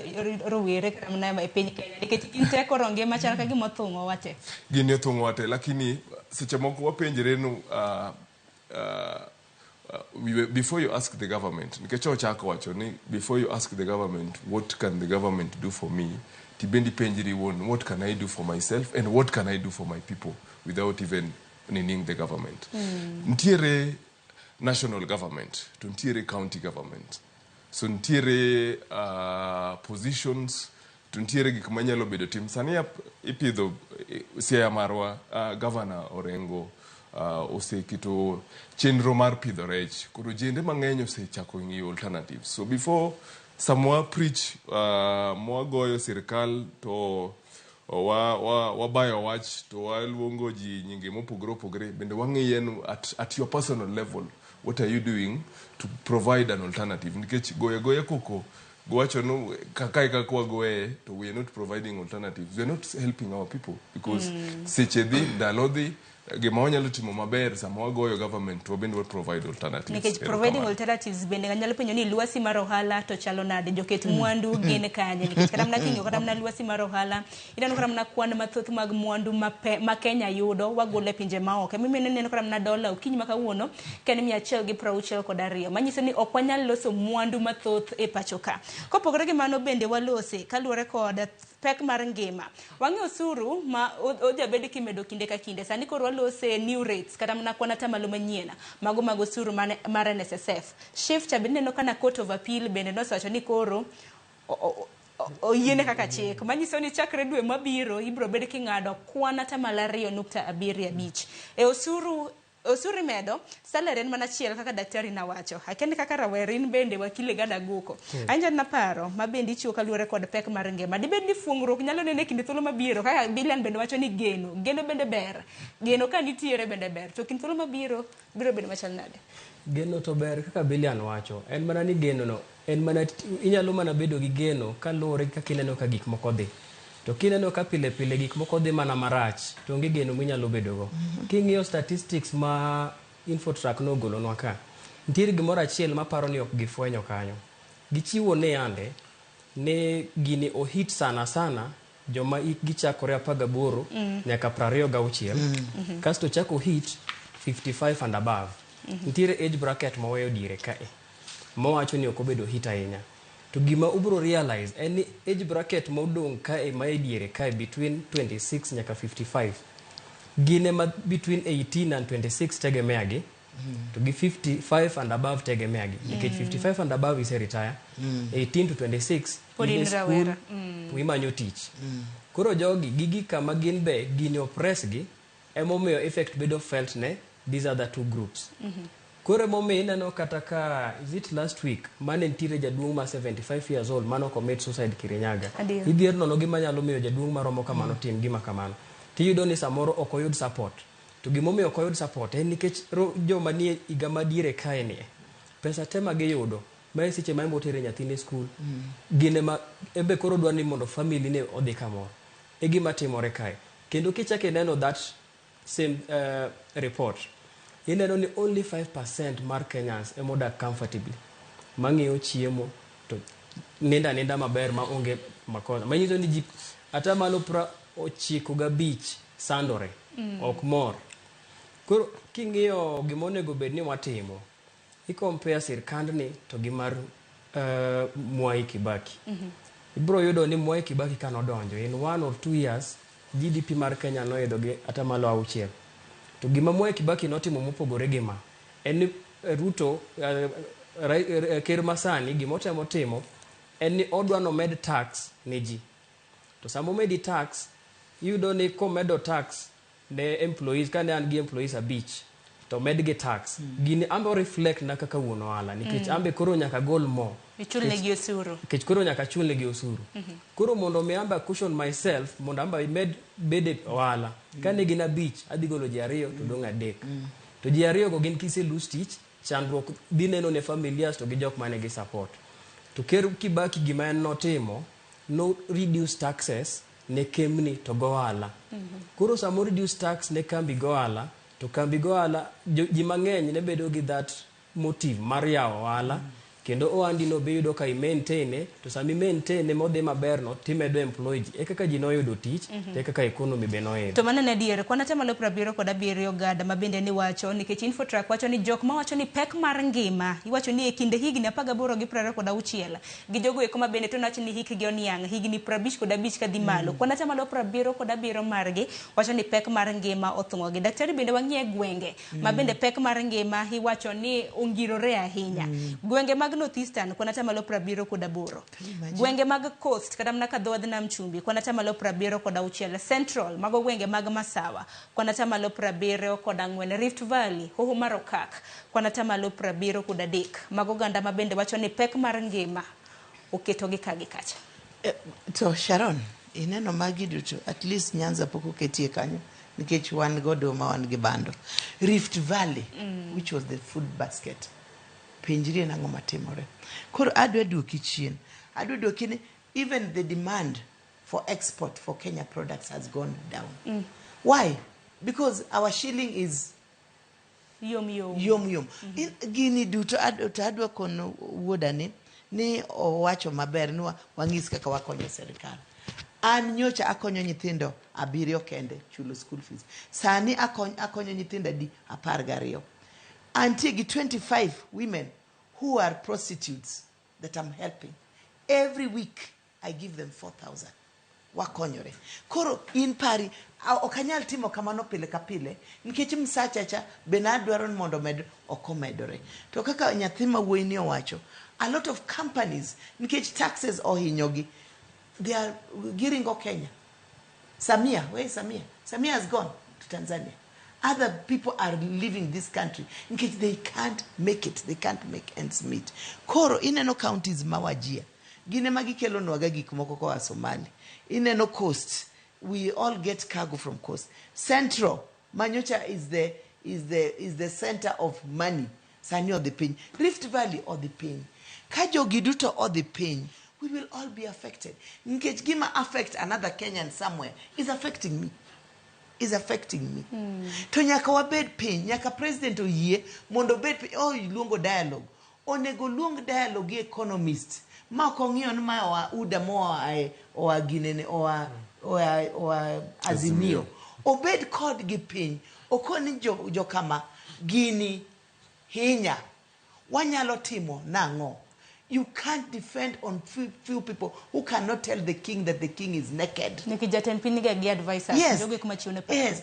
rowere kramna e piny Kenya nikech inteko ronge machal ka gimo thungo wate. Gini thungo wate lakini seche moko wapenjre no before you ask the government nikech ochako wacho ni before you ask the government what can the government do for me, tibendi penjri won what can I do for myself and what can I do for my people without even needing the government. Ntiere national government, to ntiere county government. So ntiere positions, to ntiere gik manyalo bedo tim. Sani ipidho siaya marwa governor Orengo osekito chenro mar pidho rech. Koro jende mang'eny osechako ng'iyo alternatives. So before samwa preach mwagoyo sirkal to wabayo wach to waluongo ji nyinge mopogore opogore bende wang'iyen at your personal level. What are you doing to provide an alternative? Nikech goye koko gowacho no kaka kwa goye to we are not providing alternatives. We are not helping our people because seche dhi ndalo dhi gima wanyalo timo maber sama wagoyo government to bende we provide alternatives. Nikech providing alternatives bende nyalo penjo ni lwasi mar ohala to chalo nade joket mwandu gin kanye nikech karamna kinyo karamna lwasi mar ohala inano karamna kwan mathoth mag mwandu ma Kenya yudo wagole pinje maoko mimene neno karamna dola okinyi makawuono ken 162 manyiso ni ok wanyal loso mwandu mathoth e pachoka. Kopogore gi mano bende walose kaluore kod pek mar ngima. Wang'e osuru ma ojabedi kimedo kinde ka kinde sani koro walose new rates kata mana kwana tamalo manyiena mago mago suru mar NSSF. Shift cha bende no kana court of appeal bende no sacho ni koro oyiene kaka chik manyiso ni chakre dwe mabiro ibro bed king'ado kwana tamalo 2.75 e osuru medo salary en mana chiel kaka daktari na wacho akeni kaka rawerin bende wakile gada Aguko anja na paro mabendi chiwo kaluore kod pek mar ngima dibendi fungruok nyalo nene kinde thuolo mabiro kaka Billian bende wacho ni geno bende ber geno ka nitiere bende ber to kinde thuolo mabiro biro bedo machal nade geno to ber kaka Billian wacho en mana ni geno no en mana inyalo mana bedo gi geno kaluore kaka ineno ka gik moko dhi to kineno ka pile pile gik moko dhi mana marach to onge geno minyalo bedogo king'iyo statistics ma InfoTrack no golonwa ka nitiere gimoro achiel maparo ni ok gifwenyo kanyo gichiwo ne ande ne gini ohit sana joma gichakore 18 nyaka 26 kasto chako hit 55 and above nitiere age bracket maweyo diere kae mawacho ni ok obedo hit ahinya to gima ubro realize any age bracket modong kae ma ediere kae between 26 nyaka 55 gine ma between 18 and 26 tegemeagi to gi 55 and above tegemeagi nikech 55 and above is a retire 18 to 26 in school imanyo tich koro jogi gigi kama gin be gini oppress gi emomiyo effect bedo felt ne these other two groups kore momi ineno kata ka is it last week mane nitire jaduong' ma 75 years old mano commit suicide Kirinyaga idhier nono gima nyalo miyo jaduong' maromo kamano tim gima kamano tiyudo ni samoro ok oyud support to gimomiyo ok oyud support en nikech joma nie iga madiere kae ni pesa tema giyudo ma seche ma imbotere nyathine school gine ma embe koro dwa ni mondo family ne odhi kamoro e gima timore kae kendo kichake neno that same report ineno ni only 5% mar Kenyans emodak comfortably mang'eyo chiemo to ninda maber ma onge makosa manyiso ni ji atamalo 95 sandore ok mor koro king'iyo gimonego bed ni watimo ikompare sirkandni to gi mar Mwai Kibaki ibro yudo ni Mwai Kibaki kanodonjo in 1 or 2 years GDP mar Kenya noidho gi atamalo 6 to gima Mwai Kibaki notimo mopogore gima en Ruto ker masani gimotemo timo en ni odwano med tax ne ji to samo medi tax yudo ni komedo tax ne employees kane an gi employees abich to med gi tax gini ambe reflect na kaka wuono ala nikech ambe koro nyaka gol mo ichulne gi osuru nikech koro nyaka chulne gi osuru koro mondo me amba cushion myself mondo amba med bede wala kane gina beach adhi golo ji 2 to dong 3 to ji 2 go gin kise lose tich chandruok dhi neno ne familias to gi jok mane gi support to ker Kibaki gima en notimo no reduce taxes ne kemni to goala koro samo reduce tax ne kambi goala to kambi goala ji mang'eny ne bedo gi that motive mar yawo wala kendo oandi no be yudo ka i-maintain to sami maintain modhi maber no timedo employee e kaka ji noyudo tich e kaka economy be noyudo to manene diere kwana tamalo 77 gada mabende ni wacho nikech InfoTrack wacho ni jok ma wacho ni pek mar ngima iwacho ni e kinde higni 18 gi 26 gi jogo eko mabende to wacho ni hikgi oniang higni 55 kadhi malo kwana tamalo 77 margi wacho ni pek mar ngima othungo gi daktari bende wang'ie gwenge mabende pek mar ngima iwacho ni ongirore ahinya gwenge mag Northeastern kwana tamalo 78 gwenge mag Coast kata mna kadhodh nam chumbi kwana tamalo 76 Central mago gwenge mag Masawa kwana tamalo 74 Rift Valley hoho mar Okak kwana tamalo 73 mago ganda mabende wacho ni pek mar ngima oketo gi kagi kacha to Sharon ineno magi duto at least Nyanza pok oketie kanyo nikech wan godo ma wan gi bando Rift Valley which was the food basket pinjiri na ngoma timore koro adwa duoki chien adwa duoki ni even the demand for export for Kenya products has gone down why because our shilling is yom gini duto adwa kono wuodani ni owacho maber ni wang'is kaka wakonyo serikal an nyocha akonyo nyithindo 7 kende chulo school fees sani akonyo nyithindo di 12 Antie 25 women who are prostitutes that I'm helping. Every week, I give them 4,000. wakonyore. Koro in pari okanyal timo kamano pile ka pile nikech msachacha benadwaro mondo med okomedore. To kaka nyathi ma wuoyi ni owacho, a lot of companies nikech taxes ohinyogi, they are giringo Kenya. Samia, where is Samia? Samia has gone to Tanzania. Other people are leaving this country in case they can't make it. They can't make ends meet. Koro, ineno counties mawajia. Gine magi kelo nwaga gik moko kwa Somali. Ineno coast. We all get cargo from coast. Central, Manyocha is the center of money. Sani or the pain. Rift Valley or the pain. Kajo Giduto or the pain. We will all be affected. Nkech gima affect another Kenyan somewhere is affecting me. Is affecting me. To nyaka wabed piny, nyaka president oyie mondo bed piny, luongo dialogue. Onego luong dialogue economist. Ma kong'iyo ma wa uda mo oa ginene oa azimio. Obed kod gi piny. Okoni jo kama gini hinya. Wanyalo timo nang'o. You can't defend on few people who cannot tell the king that the king is naked. Yes,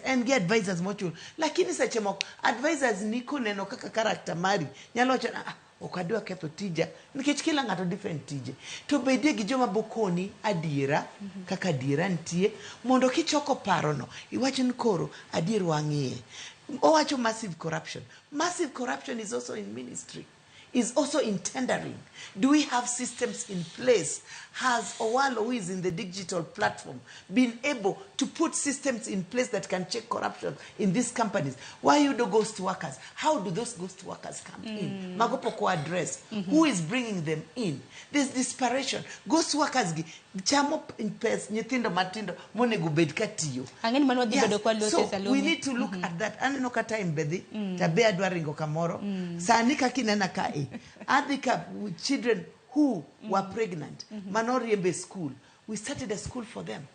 and get advisors mochu. Lakini sache moko advisors niko neno kaka character mari. Nyalo chana okadwa ketho tija. Nikech kila ng'ato different tije. To bedie gi joma bokoni adiera kaka adiera ntie mondo kichoko parono. Iwacho koro adier wang'ie. Owacho massive corruption. Massive corruption is also in ministry. Is also in tendering. Do we have systems in place? Has Owalo, who is in the digital platform, been able to put systems in place that can check corruption in these companies? Why you do ghost workers? How do those ghost workers come in? Magopoko address. Who is bringing them in? There's desperation. Ghost workers chamo in place nyithindo matindo monego bed katiyo. So we need to look at that. Aneno kata imbedhi tabe adwaringo kamoro. Sani kakinena kae. Adhika children who were pregnant, Manoriembe school. We started a school for them.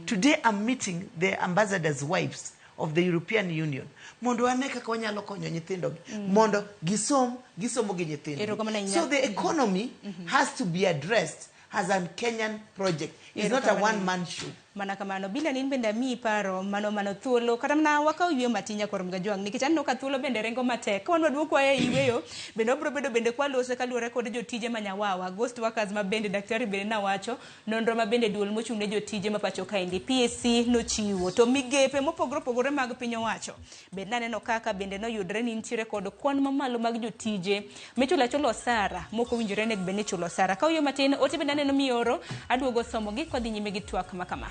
Today I'm meeting the ambassadors' wives of the European Union. Mondo aneka konyalo konyo nyithindo. Mondo gisomo gi nyithindo. So the economy has to be addressed as a Kenyan project. It's not a one-man show. Mana kamano Billian in bende mi paro mano thuolo kata mana wakao ywe matinya korom gajwang nikech anno ka thuolo bende rengo matek ka wanwa duoko aye iweyo bende obro bedo bende kwalose kaluore kod jotije manyawawa ghost workers ma bende daktari bende na wacho nonro ma bende duol mochung ne jotije ma pacho kaendi PSC no chiwo to migepe mopogore mag piny owacho bende naneno kaka bende no yudre ni ntiere kod kwan mamalo mag jotije michulo chulo sara moko winjore ne bende chulo sara ka yo matin ote bende naneno mioro aduogo somo gi kodhi nyime gi twak makama.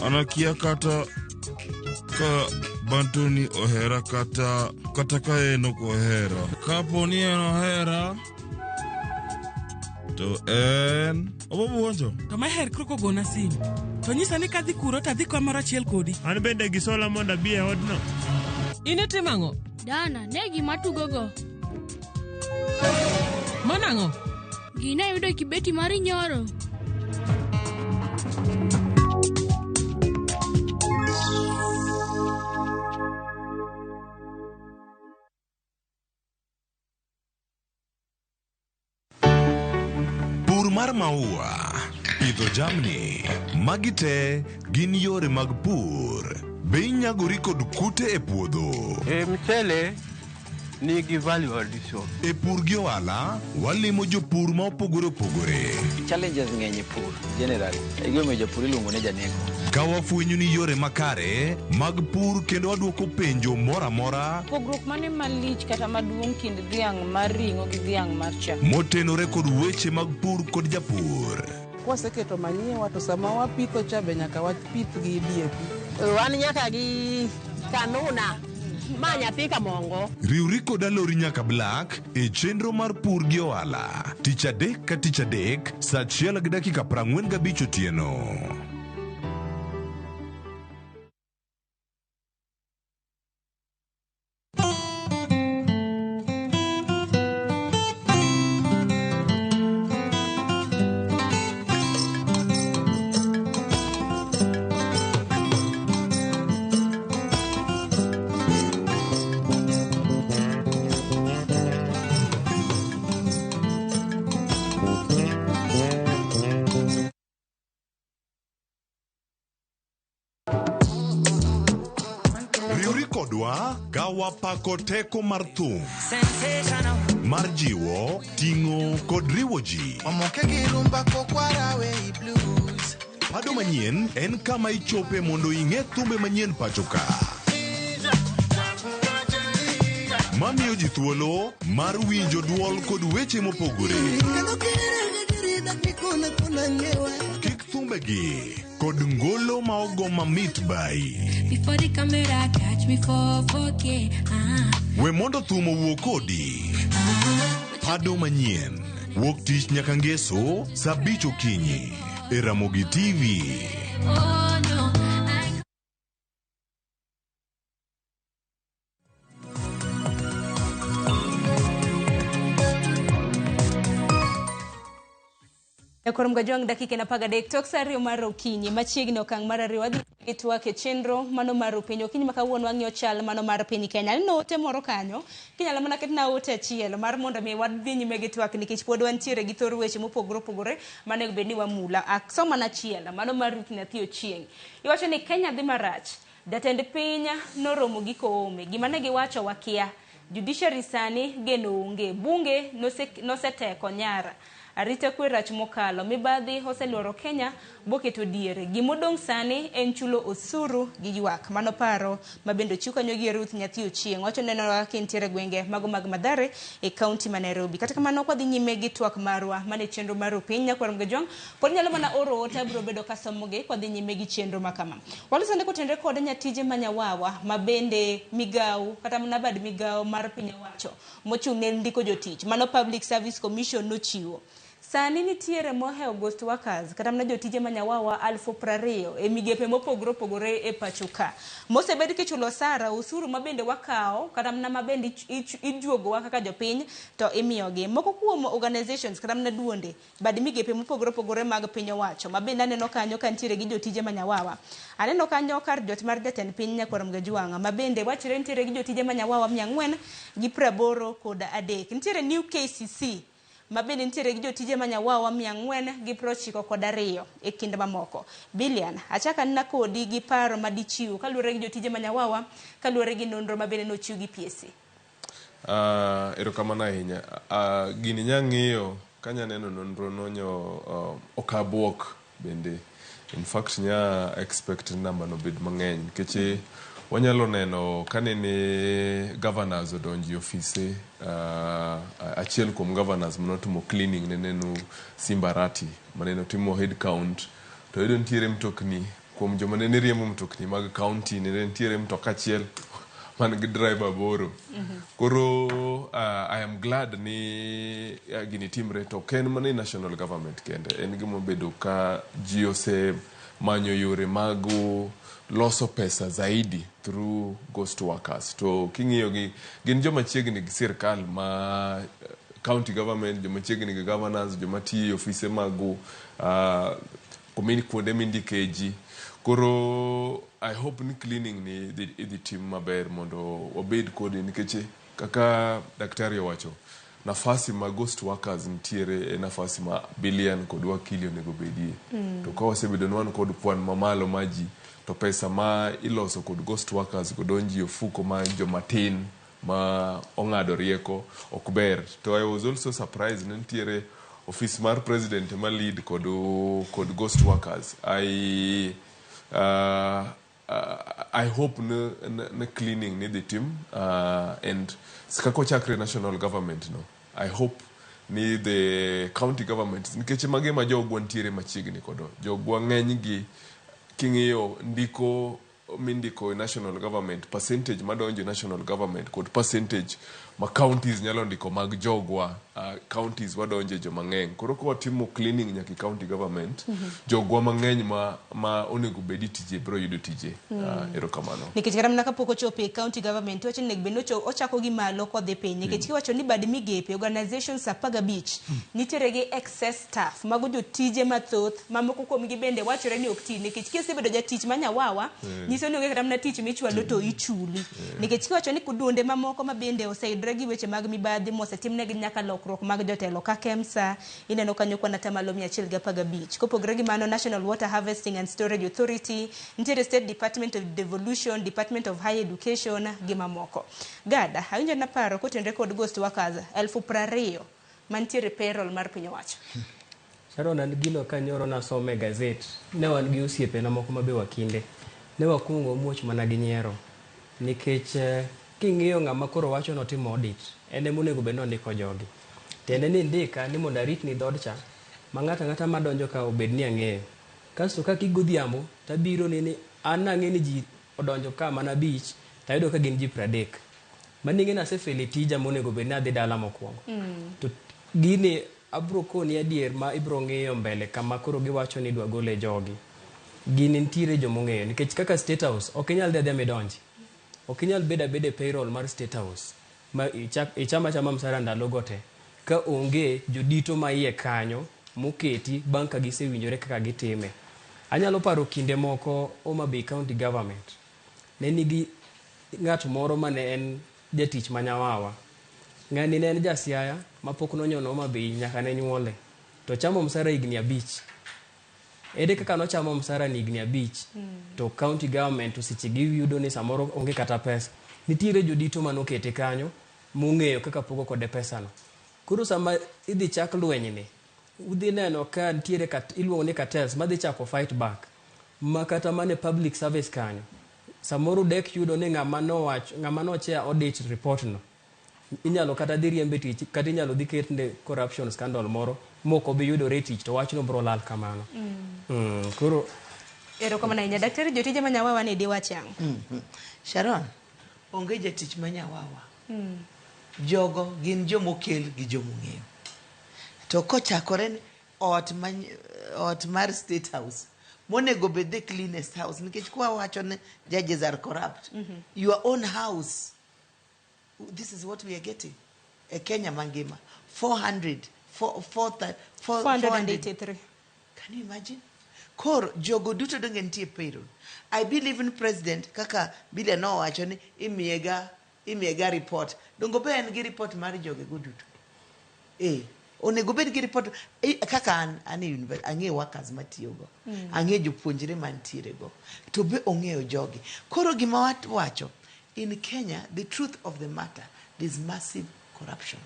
Anakia kata ka bantoni ohera kata ka eno ko ohera. Kaponi en ohera to en obobuonjo. To maher kroko gona simu. To nyisa ni kadhi kuro tadhi kamoro achiel kodi. An bende gi sola mondo abi e odno. Ine timango? Dana, ne gima tugogo. Manango? Gina yudo kibeti mari nyoro. Mar maua, pidho jamni, magite gin yore mag pur. Be inyagori kod kute e puodho. Mchele nigi value addition. E pur gi ohala, walimo jopur ma opogore. Challenges ng'eny e pur generally. Egome jopur iluongo ne janego. Ka wafwenyo ni yore makare mag pur kendo waduoko penjo mora. Pogruok mane malich kata maduong' kind dhiang' mar ring'o gi dhiang' mar chak. Motenore kod weche mag pur kod japur. Kwaseketo manyiwa to sama wapitho cha be nyaka wapith gi DAP. Wan nyaka gi kanuna. Ma nyathi kamongo. Riwri kod alori nyaka Black e chenro mar pur gi ohala. Tich adek ka tich adek, saa 1:45 otieno. kodwa ka wapako teko mar thum mar jiwo, ting'o kod riwo ji. Pado manyien en kama ichope mondo ing'e thumbe manyien pacho ka. Mamiyo ji thuolo mar winjo duol kod weche mopogore. Kik thumbegi kod ngolo ma ogo mamit bai. We mondo thum owuok kodi. Pado manyien wuok tich nyaka ngeso saa 5 okinyi e Ramogi TV. Korom gajwang dakika na paga dek tok sa ariyo mar okinyi machiegni okang' mar ariyo wadhi gi TWAK e chenro mano mar piny okinyi ma kawuono wang'iyo chal mano mar piny Kenya. Neno ote moro kanyo kinyalo mana ketna ote achiel mar mondo mi wadhi nyime gi TWAK nikech pod wantiere gi thor weche mopogore opogore manego bed ni wamula. Asomo na achiel mano mar Ruth Nyathi Ochieng'. Iwacho ni Kenya dhi marach. Jatend piny noromo gi Koome. Gima ne giwacho wakia. Judiciary sani geno onge. Bunge noseteko nyara. Arita kwe rach mokalo mibadhi oseluoro Kenya boketo diere. Gimodong' sani en chulo osuru gi ywak. Mano paro mabendo chiw kanyo gi Ruth Nyathi Ochieng'. Wacho neno kaka intiere gwenge mago mag Mathare e kaunti ma Nairobi. Kata kamano kwadhi nyime gi TWAK marwa mane chenro mar piny Nyakorom Gajwang'. Pod nyalo mana oro ote biro bedo kasomoge kwadhi nyime gi chenro makama. Waloso ndiko tendre kod nyatije manyawawa mabende migao kata mana bad migao mar piny owacho mochung' ne ndiko jotich. Mano Public Service Commission nochiwo. Sani nitiere mohe Ghost Workers kata mna jotije manyawawa 20,000 e migepe mopogore opogore e pachoka. Mosebed kichulo sara usuru mabende wakao kata mna mabende ijuogo kaka jopiny to imiyogi. Moko kuom organizations kata mna duonde bad migepe mopogore opogore mag piny owacho mabende aneno kanyo ka nitiere gi jotije manyawawa. Aneno kanyo kar jot mar jatend piny Nyakorom Gajwang' mabende wachre nitiere gi jotije manyawawa 480 kod 3. Nitiere new KCC mabende nitiere gi jotije manyawawa 492 e kind mamoko. Billian, achaka nina kodi gi paro madichiw kaluwore gi jotije manyawawa kaluwore gi nonro mabende nochiw gi PSC. Erokamano ahinya. Gini nyang'iyo kanya neno nonro nonyo okabuok bende. In fact nya expect number no bed mang'eny keche wanyalo neno kanene governors odonji ofise achiel kuom governors manotimo cleaning neneno Simbarati maneno timo head count to idon tiere mtokni kuom joma nene riembo mtokni mag county nene tiere mtoka achiel man gi driver boro. Koro I am glad ni gini timre to ken mane national government kende en gimo bedo ka jiose manyo yore mago loso pesa zaidi through ghost workers. To king'iyo gi gin joma chiegni gi sirkal ma county government, joma chiegni gi governors, joma tiyo ofise mago komini kuonde mindikeji. Koro I hope ni cleaning ni the team maber mondo wabed kodi nikeche kaka daktari owacho nafasi ma ghost workers ntiere nafasi ma Billian kod wakili onego bedie. To ka wasebedo nwan kod kwan mamalo maji to pesa ma iloso kod ghost workers godonji ofuko ma jomatin ma ong'ado rieko okber. To I was also surprised nentiere office mar president ma lead kod ghost workers. I hope na cleaning ni the team and skako chakre national government no. I hope ni the county government nikeche mage ma jogwa ntiere machiegni kodo. Jogwa ng'eny gi king'iyo ndiko mindiko national government percentage madonjo national government kod percentage ma counties nyalo ndiko mag jogwa counties wadonje jo mang'eny. Koro ko timo cleaning nyaki county government jogwa mang'eny ma onego bedi tije bro yudo tije. Erokamano. Nikech kata mna kapoko chope county government wacho nek bendo ochako gi malo kodhi piny nikech kiwacho ni bad migepe organizations 15 nitiere gi excess staff mago jotije mathoth mamoko kuom gi bende wachore ni ok ti nikech kisebedo jatich manyawawa nyiso ni onge kata mna tich michwalo to ichuli nikech kiwacho ni kuduonde mamoko ma bende oseidre kotenore gi weche mag mibadhi mosetimnegi nyaka lokruok mag jotelo ka KEMSA ineno kanyo kwan atamalo 115. Kopogore gi mano, National Water Harvesting and Storage Authority, nitiere State Department of Devolution, Department of Higher Education gi mamoko. Gada, awinjo na paro kotenore kod ghost workers 20,000 mantiere payroll mar piny owacho. Sharon, an gino kanyoro nasome gazet. Ne wan gi osiepe na moko mabe wakinde. Ne wakungo muoch mana gi nyiero. Nikech king'iyo ng'ama koro wacho notimo audit, ene monego bed nondiko jogi. Tiende ni ndika ni mondo arit ni dhodcha, ma ng'ata madonjo ka obed ni ang'eyo. Kasto ka kigodhiambo, tabiro ni an ang'e ni ji odonjo ka mana bich, tayudo ka gin ji 30. Maning'e nasefeli tija monego bed ni adhi dala mokwongo. To gini abro koni adier ma ibro ng'eyo mbele kama koro giwacho ni dwa gole jogi. Gini nitiere jomong'eyo nikech kaka State House ok inyal dhi midonji. Ok inyal beda payroll mar State House ma ichama msara ndalo gote ka onge jodito ma iye kanyo moketi bang' ka gisewinjore kaka gitime. Anyalo paro kinde moko Homa Bay County Government ne nigi ng'at moro mane en jatich manyawawa. Ng'ani ne en jasiaya mapok nonyono Homa Bay nyaka ne nyuole. To chamo msara higni 5. Ede kaka nochamo msara ni higni 5 to county government osichigi yudo ni samoro onge kata pesa. Nitiere jodito manokete kanyo mong'eyo kaka pogo kode pesa no. Koro sama idhi chak lweny ni udhi neno ka nitiere iluongo ni cartels madhi chako fight back. Ma kata mane public service kanyo. Samoro dek yudo ni ng'ama noche audit report no. Inyalo kata dhi riembe tich kata inyalo dhi ketne corruption scandal moro moko bi yudo retich to wachno bro lal kamano. Koro ero kama na daktari jotije manyawawa ne diwach yang. Sharon, onge jatich manyawawa. Jogo gin jomokel gi jomong'eyo. To kochakore ni ot mar State House monego bed the cleanest house nikech kwa wacho ni judges are corrupt. Your own house. This is what we are getting. A Kenya mangima 483. Can you imagine? Kor jogo duto donge ntie payroll. I believe in president kaka Billian no wacho ni imiega report. Dongo be en gi report mar joge go duto. Onego bed gi report kaka an university ang'e workers matiyogo. Ang'e jopuonjre mantiere go. To be ong'eyo jogi. Koro gima wacho in Kenya, the truth of the matter, there's massive corruption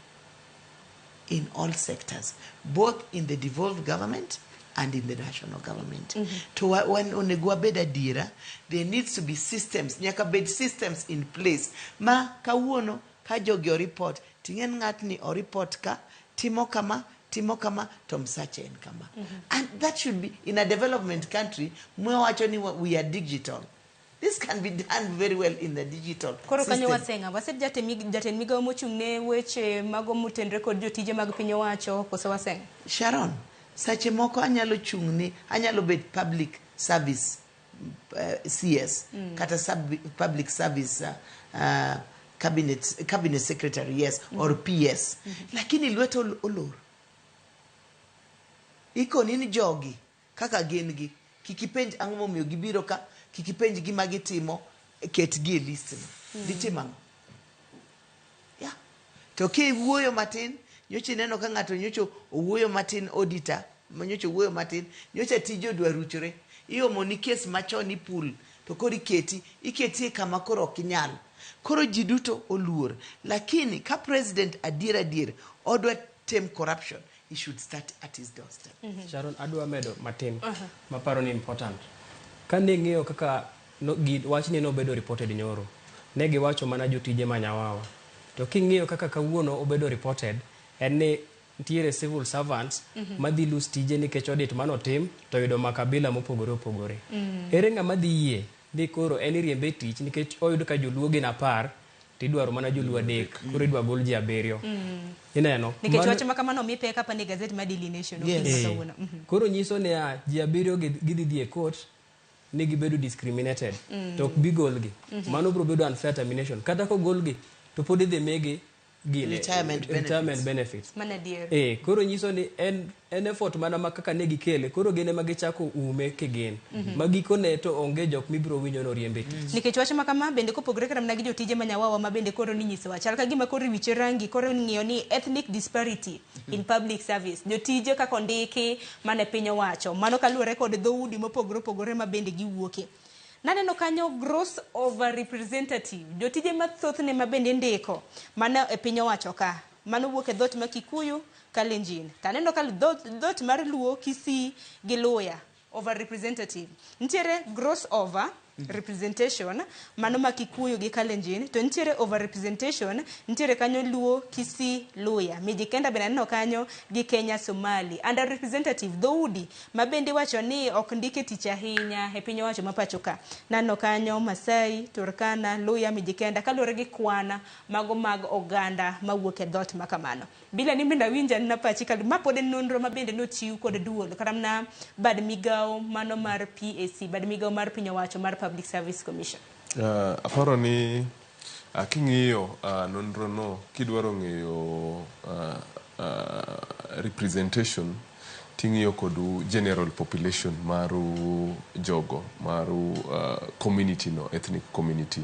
in all sectors, both in the devolved government and in the national government. To when onegwa beda dira, there needs to be systems, nyaka bed systems in place. Ma kawuono ka jogi report, tingen ng'atni o report ka timo kama Tom Sachen kama. And that should be in a development country. Mwe wacho ni we are digital. This can be done very well in the digital Koro kanyo wasenga wased jaten migawo mochung'ne weche mago mutendre kod jotije mag piny owacho koso wasenga. Sharon, sache moko anyalo chung'ni anyalo bet public service CS kata public service cabinet secretary, yes, or PS. Lakini lweto olor. Iko nini jogi kaka gengi kikipenj ang'o miyo gibiro ka kikipenj gima gitimo ketgi list ditimang. Yeah. To ke wuoyo matin nyocha neno ka ng'ato nyocha wuoyo matin auditor nyocha wuoyo matin nyocha tijo dwa ruchore iomo ni case machon ipul to koro iketi kama koro kinyal. Koro ji duto oluor. Lakini ka president adier odwa tem corruption, he should start at his doorstep. Sharon, adwa medo matin maparo ni important. Kane ng'eyo kaka wachni nobedo reported nyoro, ne giwacho mana jotije manyawawa. To king'eyo kaka kawuono obedo reported, en ni ntiere civil servants madhi lose tije nikech audit manotim to yudo makabila mopogore opogore. Ere ng'ama dhi yie ni koro en riembe tich nikech oyudo ka joluo gin 10 tidwaro mana joluo 3 koro idwa gol ji 7. Ineno nikech wacho makamano mi peka pa ni gazet ma Daily Nation koro nyiso ni ji 7 gidhi e court ni gibedo discriminated to bi golgi. Mano bro bedo unfair termination. Kata ko golgi to pod idhi megi retirement benefits. Mana dier. Koro nyiso ni en effort mana ma kaka ne gikele, koro gene ma gichako ume kegen. Magikone to onge jok mibiro winjo no riembe tich. Nikech wach ma kama bende kopogore kata mana gi jotije manyawawa ma bende koro ni nyiso wach. Ka gima koro wiche rangi koro ng'iyo ni ethnic disparity in public service. Jotije kako ndiki mane piny owacho. Mano kaluwore kod dhoudi mopogore ma bende giwuoke. Naneno kanyo gross over representative. Jotije mathothne ma bende ndiko mana e piny owacho ka. Mano wuok e dhot ma Kikuyu, Kalenjin. Taneno ka dhot mar Luo, Kisii gi Luhya over representative. Ntiere gross over representation mano ma Kikuyu gi Kalenjin, to ntiere over representation ntiere kanyo Luo, Kisii, Luhya. Mijikenda bende naneno kanyo gi Kenya, Somali. Under representative dhoudi ma bende wacho ni ok ndike tich ahinya e piny owacho ma pacho ka. Naneno kanyo Masai, Turkana, Luhya, Mijikenda kaluwore gi kwana mago mag oganda mawuok e dhot ma kamano. Bila ni bende winja na pachi ka ma pod nonro ma bende nochiw kod duol kata na bad migao mano mar PAC, bad migao mar piny owacho mar Public Service Commission. Aparo ni king'iyo nonro no kidwaro ng'iyo representation ting'iyo kodu general population maru jogo maru community no, ethnic community.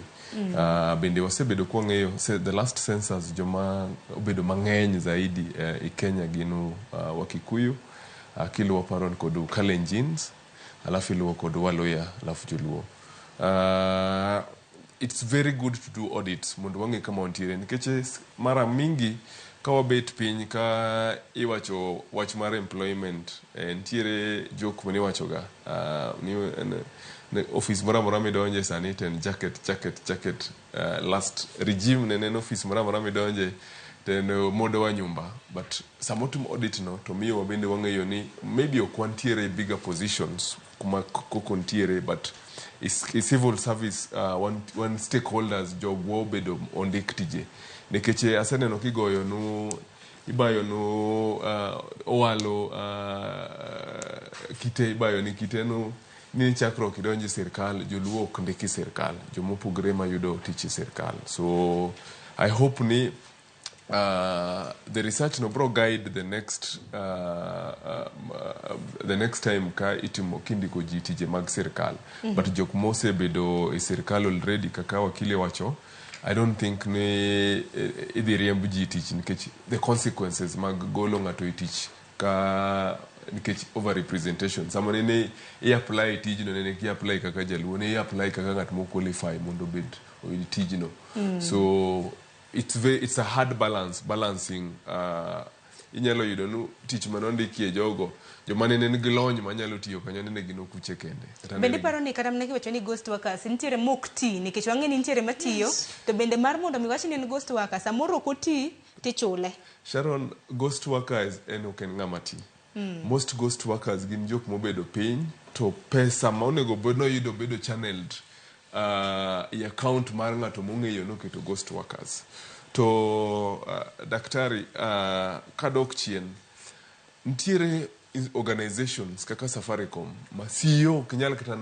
Bende wasebedo kwa ng'eyo the last census joma obedo mang'eny zaidi i Kenya ginu Wakikuyu, kiluwo paron kodu Kalenjins, alafu iluwo kodu Waluhya, alafu joluo. It's very good to do audits mondo wange kama ontiere nikeche mara mingi ka wabet piny ka iwacho wach mar employment ntiere jok mani wacho ga office mora midonje sani ten jacket last regime nenen office mora midonje ten mondo wa nyumba, but samotum audit no to miyo wabende wangeyo ni maybe okwantiere bigger positions kuma kokontiere, but is civil service one stakeholders job wo bedo ondik tije nekeche aseneno kigoyo no ibayo no owalo kite ibayo ni kite no ni chakro kidonje serikal joluo ok ndiki serikal jomopogre mayudo tich serikal. So I hope ni the research no bro guide the next time ka itimo kindiko jitije mag serikal, but jok mose bedo e serikal already kaka wakile wacho I don't think ne idhi riemb jitich nikech the consequences mag golo ng'ato e tich ka nikech over representation. Samone ne apply tijno ne ki apply kaka jaluo ne apply kaka ng'at mo qualify mondo bed o tijno. So it's a hard balancing inyalo yudo no tich manondiki jogo jomane ne nigi lony manyalo tiyo kanyo ne gino kuche kende. Bende paro ni kata mnegi wacho ni ghost workers ntiere mukti nikech wange ni ntiere matiyo to bende mar mondo mi wachi ni ghost workers amoro koti tichule. Sharon, ghost workers en oken ngamati. Most ghost workers gin jok mobedo piny to pesa ma onego bedo yudo bedo channeled i account mar ng'ato mong'eyo no keto ghost workers. To daktari kadok chien ntiere organizations kaka Safaricom masiyo kinyal kata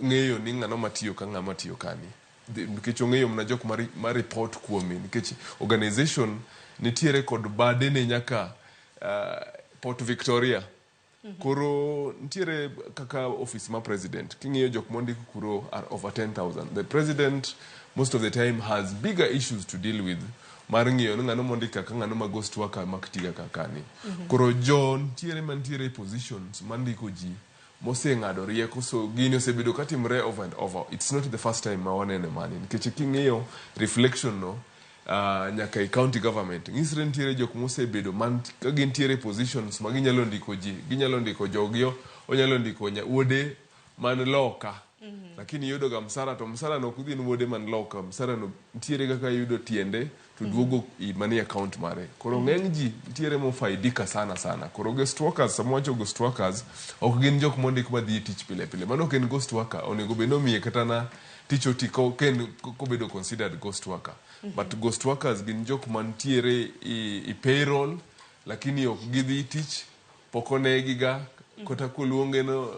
ng'eyo ni ng'ano matiyo ka ng'ama tiyo kani nikech ong'eyo mna jok ma report kuome nikech organization nitiere kod bade ne nyaka Port Victoria. Kuro ntiere kaka office ma president king'iyo jok mondiko kuro are over 10,000. The president most of the time has bigger issues to deal with mar ng'iyo ng'ano mondika ka ng'ano ma ghost worker maktiga kakani. Kuro John ntiere mantiere positions mandiko ji moseng'ado rieko, so gini osebedo katimre over and over. It's not the first time ma wanene mani nikech king'iyo reflection no nyaka i county government ngisre ntiere jok mosebedo man ka gintiere positions ma ginyalo ndiko ji, ginyalo ndiko jogyo, onyalo ndiko wuode man loka, lakini yudo ga msara to msara no kudhin wuode man loka, msara no ntiere kaka yudo tiende to duogo i mani account mare. Koro ng'eny ji ntiere mo faidika sana. Koro ghost workers samwacho ghost workers ok gin jok mondik ma dhi tich pile mano ken ghost worker onego beno miye kata na ticho tiko ken kobedo considered ghost worker. But ghost workers gin jok mantiere i payroll lakini ok gidhi tich pokone giga kota kuluonge no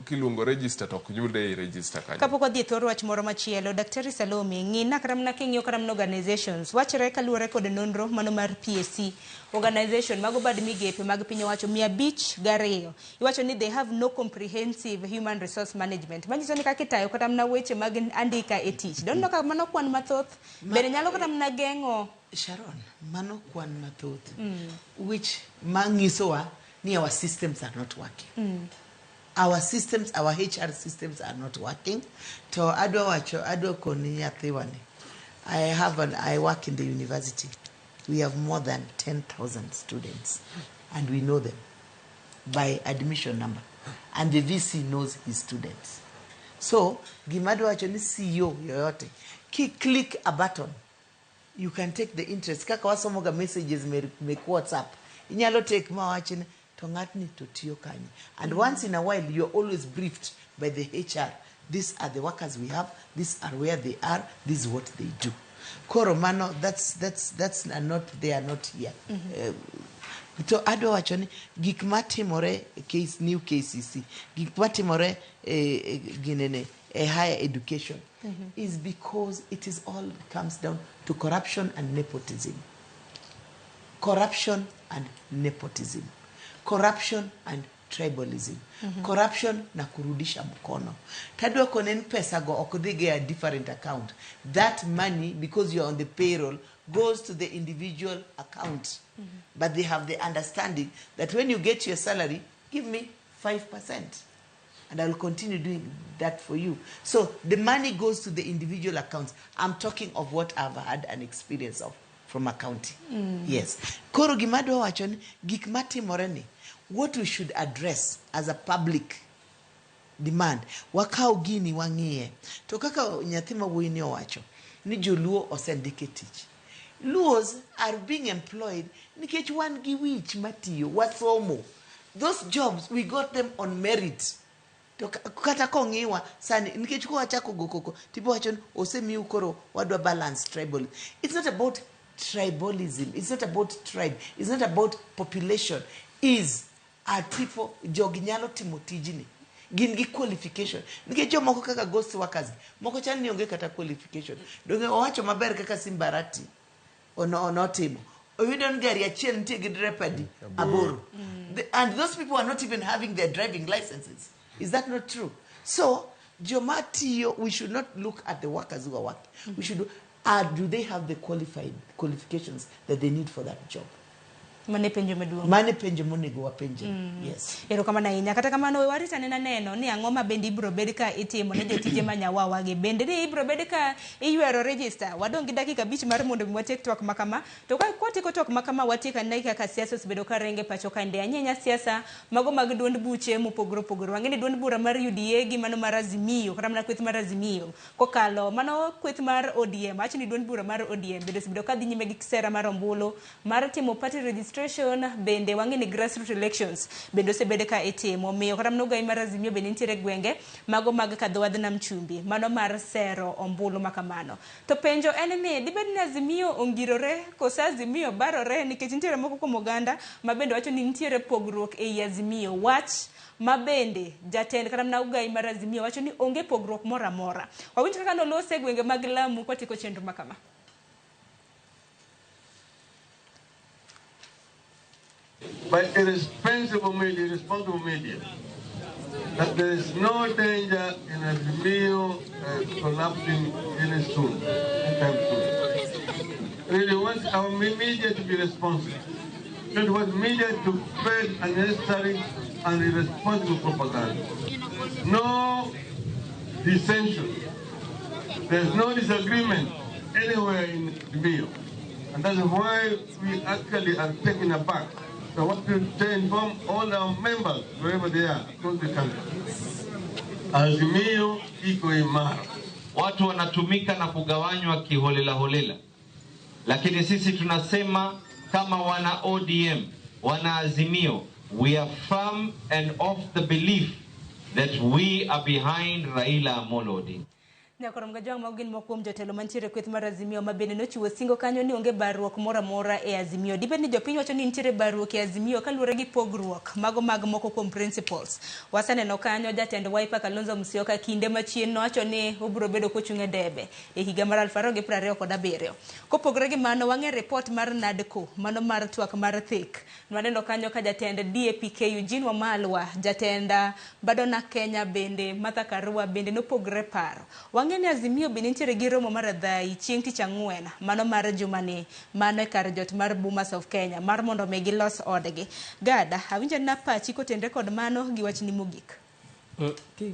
kiluongo register to ok yude register kanyo. Kapok wadhi thoro wach moro machielo, Daktari Salome, ng'ina karamna king'iyo karamna organizations, wachre kaluwore kod nonro mano mar PSC, organization mago bad migepe mag piny owacho 502 iwacho ni they have no comprehensive human resource management. Manyiso ni kaka itayo karamna weche mag andika e tich. Don't know ka mano kwan mathoth, bende nyalo karamna geng'o. Sharon, mano kwan mathoth, which mangisowa ni our systems are not working. Our systems, our HR systems are not working. To adwa koni yathiwani. I work in the university. We have more than 10,000 students, and we know them by admission number, and the VC knows his students. So, gimadwa wacho ni CEO yoyote, click a button, you can take the interest. Kaka wasomoga messages make WhatsApp. Inyalo take mawachine to ngatni to tiyo kanye. And once in a while, you're always briefed by the HR. These are the workers we have. These are where they are. This is what they do. Koro mano, that's not, they are not here. To adwa wacho ni gik matimore new KCC, gik matimore ginene higher education is because it is all comes down to corruption and nepotism. Corruption and nepotism. Corruption and tribalism. Corruption na kurudisha mkono. Tadwa konen pesa go okudhige a different account. That money, because you're on the payroll, goes to the individual account. But they have the understanding that when you get your salary, give me 5%. And I will continue doing that for you. So the money goes to the individual accounts. I'm talking of what I've had an experience of from accounting. Yes. Koro gimadwa wacho ni gik matimore ni, what we should address as a public demand, wakao gini wang'iye. To kaka nyathi mawuoyi ni owacho ni joluo osendike tich. Luos are being employed nikech wan gi wich matiyo wasomo. Those jobs we got them on merit. To kata kong'iwa sani nikech ko wachako gokoko tipo wacho osemiu koro wadwa balance tribal. It's not about tribalism. It's not about tribe. It's not about population. Are people joginyalo timo tijini. Gin gi qualification. Nikech jomoko kaka ghost workers, moko chan ni onge kata qualification. Donge owacho maber kaka Simbarati ono timo. Oyudon gari achiel nitie gi drepadi aboro. And those people are not even having their driving licenses. Is that not true? So, Jomatiyo, we should not look at the workers who are working. We should do they have the qualifications that they need for that job? Mane penjo maduong'. Mane penjo monego wapenje. Yes. Ero kamano ahinya. Kata kamano warita neno ni ang'o ma bende ibro bed ka itimo ne jotije manyawawa gi bende ni ibro bed ka iywero register. Wadong gi dakika 5 mar mondo watiek twak makama. To ka kwatieko twak makama watieka ndai kaka siasa osebedo ka renge pacho ka nde anyenya siasa mago mag duond buche mopogoro pogoro. Wang'eni duond bura mar UDA gi mano mar Azimio, kata mana kweth mar Azimio. Kokalo mano kweth mar ODM, achni duond bura mar ODM bende osebedo ka dhi nyime gi sera mar ombulu mar timo party registration bende wang'eni grassroots elections bende osebede ka itimo. Miyo kata mano gai mar Azimio bende nitiere gwenge mago mag kadhowadh nam chumbi mano mar sero ombulu makamano. To penjo en ni dibed ni Azimio ongirore kosa Azimio barore nikech nitiere moko kuom oganda ma bende wacho ni nitiere pogruok ei Azimio. Wach mabende jatend kata mna ugai mar Azimio wacho ni onge pogruok mora mora. Wawinj kaka nolose gwenge mag Lamu kwatieko chenro makama. By irresponsible media, that there is no danger in Azimio collapsing any soon, anytime soon. Really want our media to be responsible. Don't want media to spread unnecessary and irresponsible propaganda. No dissension. There's no disagreement anywhere in Azimio. And that's why we actually are taken aback. So I want to inform all our members, wherever they are, across the country. Azimio iko imara. Watu wanatumika na kugawanywa kiholela holela. Lakini sisi tunasema kama wana ODM, wana Azimio, we are firm and of the belief that we are behind Raila Amolo Odinga. Nyakorom ga jong magin mokuom jotelo mantiere kweth mar Azimio mabende nochiwo singo kanyo ni onge barruok mora mora e Azimio. Dibed ni jopiny wacho ni nitiere barruok e Azimio kaluwore gi pogruok mago mag moko kuom principles. Waseneno kanyo jatend Wiper Kalonzo Musyoka kinde machien nowacho ni obiro bedo kochung' e debe e higa mar 2027. Kopogore gi mano wang'e report mar NADCO mano mar twak mar THIK. Waneno kanyo ka jatend DAPK Eugene Wamalwa, jatend Badona Kenya bende Martha Karua bende nopogre paro. Wang'eni Azimio bende nitiere gi romo mar adhai chieng' tich ang'wen mano mar jumani mano e kar jot mar Bomas of Kenya mar mondo mi gilos odgi. Gada awinjo na pachi kotenre kod mano gi wachni mogik.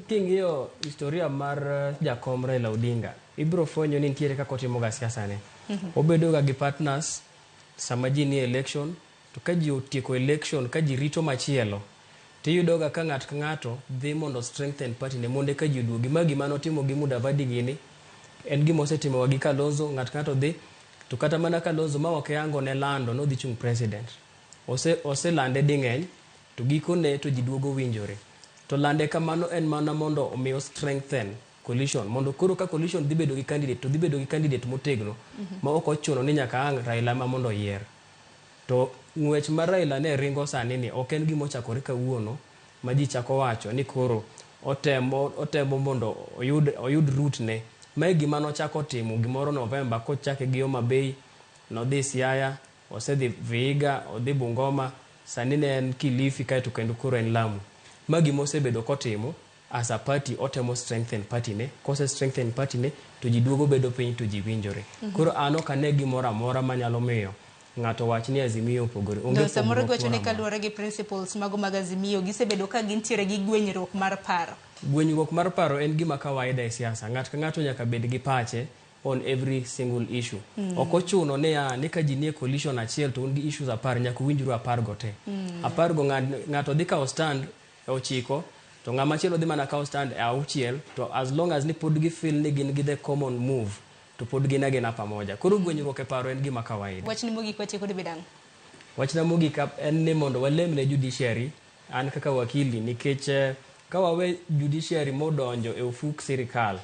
King'iyo historia mar jakom Raila Odinga ibiro fwenyo ni nitiere kaka otimo ga siasa ne. Obedo ga gi partners sama ji ni election to ka ji otieko election ka ji rito machielo tiyudo ga ka ng'at ka ng'ato dhi mondo strengthen party ne monde ka ji duogi ma gima notimo gi Mudavadi gini en gima osetimo gi Kalonzo ng'at ka ng'ato dhi to kata mana Kalonzo ma ok yango ne lando no dhi chung president ose lande ding'eny to gikone to ji duogo winjore to lande kamano en mana mondo omiyo strengthen coalition mondo koro ka coalition dhi bedo gi candidate to dhi bedo gi candidate motegno ma ok ochuno ni nyaka ang' Raila ma mondo yier to ng'wech mar Raila ne ringo sani ni ok en gima ochakore kawuono ma ji chako wacho ni koro otemo mondo oyud route ne ma gima nochako timo gimoro November kochake gi Homa Bay nodhi Siaya osedhi Vihiga odhi Bungoma sani ne en Kilifi kaeto kendo koro en Lamu ma gima osebedo kotimo as a party otemo strengthen party ne kose strengthen party ne to ji duogo bedo piny to ji winjore koro ano kane gimoro amora manyalo miyo ng'ato wach ni Azimio opogore onge do samoro gwacho ni kaluwore gi principles mago mag Azimio gisebedo ka gintiere gi gwenyruok mar paro. Gwenyruok mar paro en gima kawaida e siasa. Ng'at ka ng'ato nyaka bed gi pache on every single issue. Ok ochuno ni ka ji nie coalition achiel to un gi issues apar nyaka winjru apar go te. Apar go ng'ato dhi kawo stand e ochiko to ng'ama chielo dhi mana kawo stand e auchiel to as long as ni pod gi feel ni gin gi the common move to pod gin agina pamoja. Koro gwenyruok e paro en gima kawaida. Wachni mogik watieko dibedang'. Wachna mogik en ni mondo walemne judiciary an kaka wakili nikech ka wawe judiciary modonjo e ofuk sirikal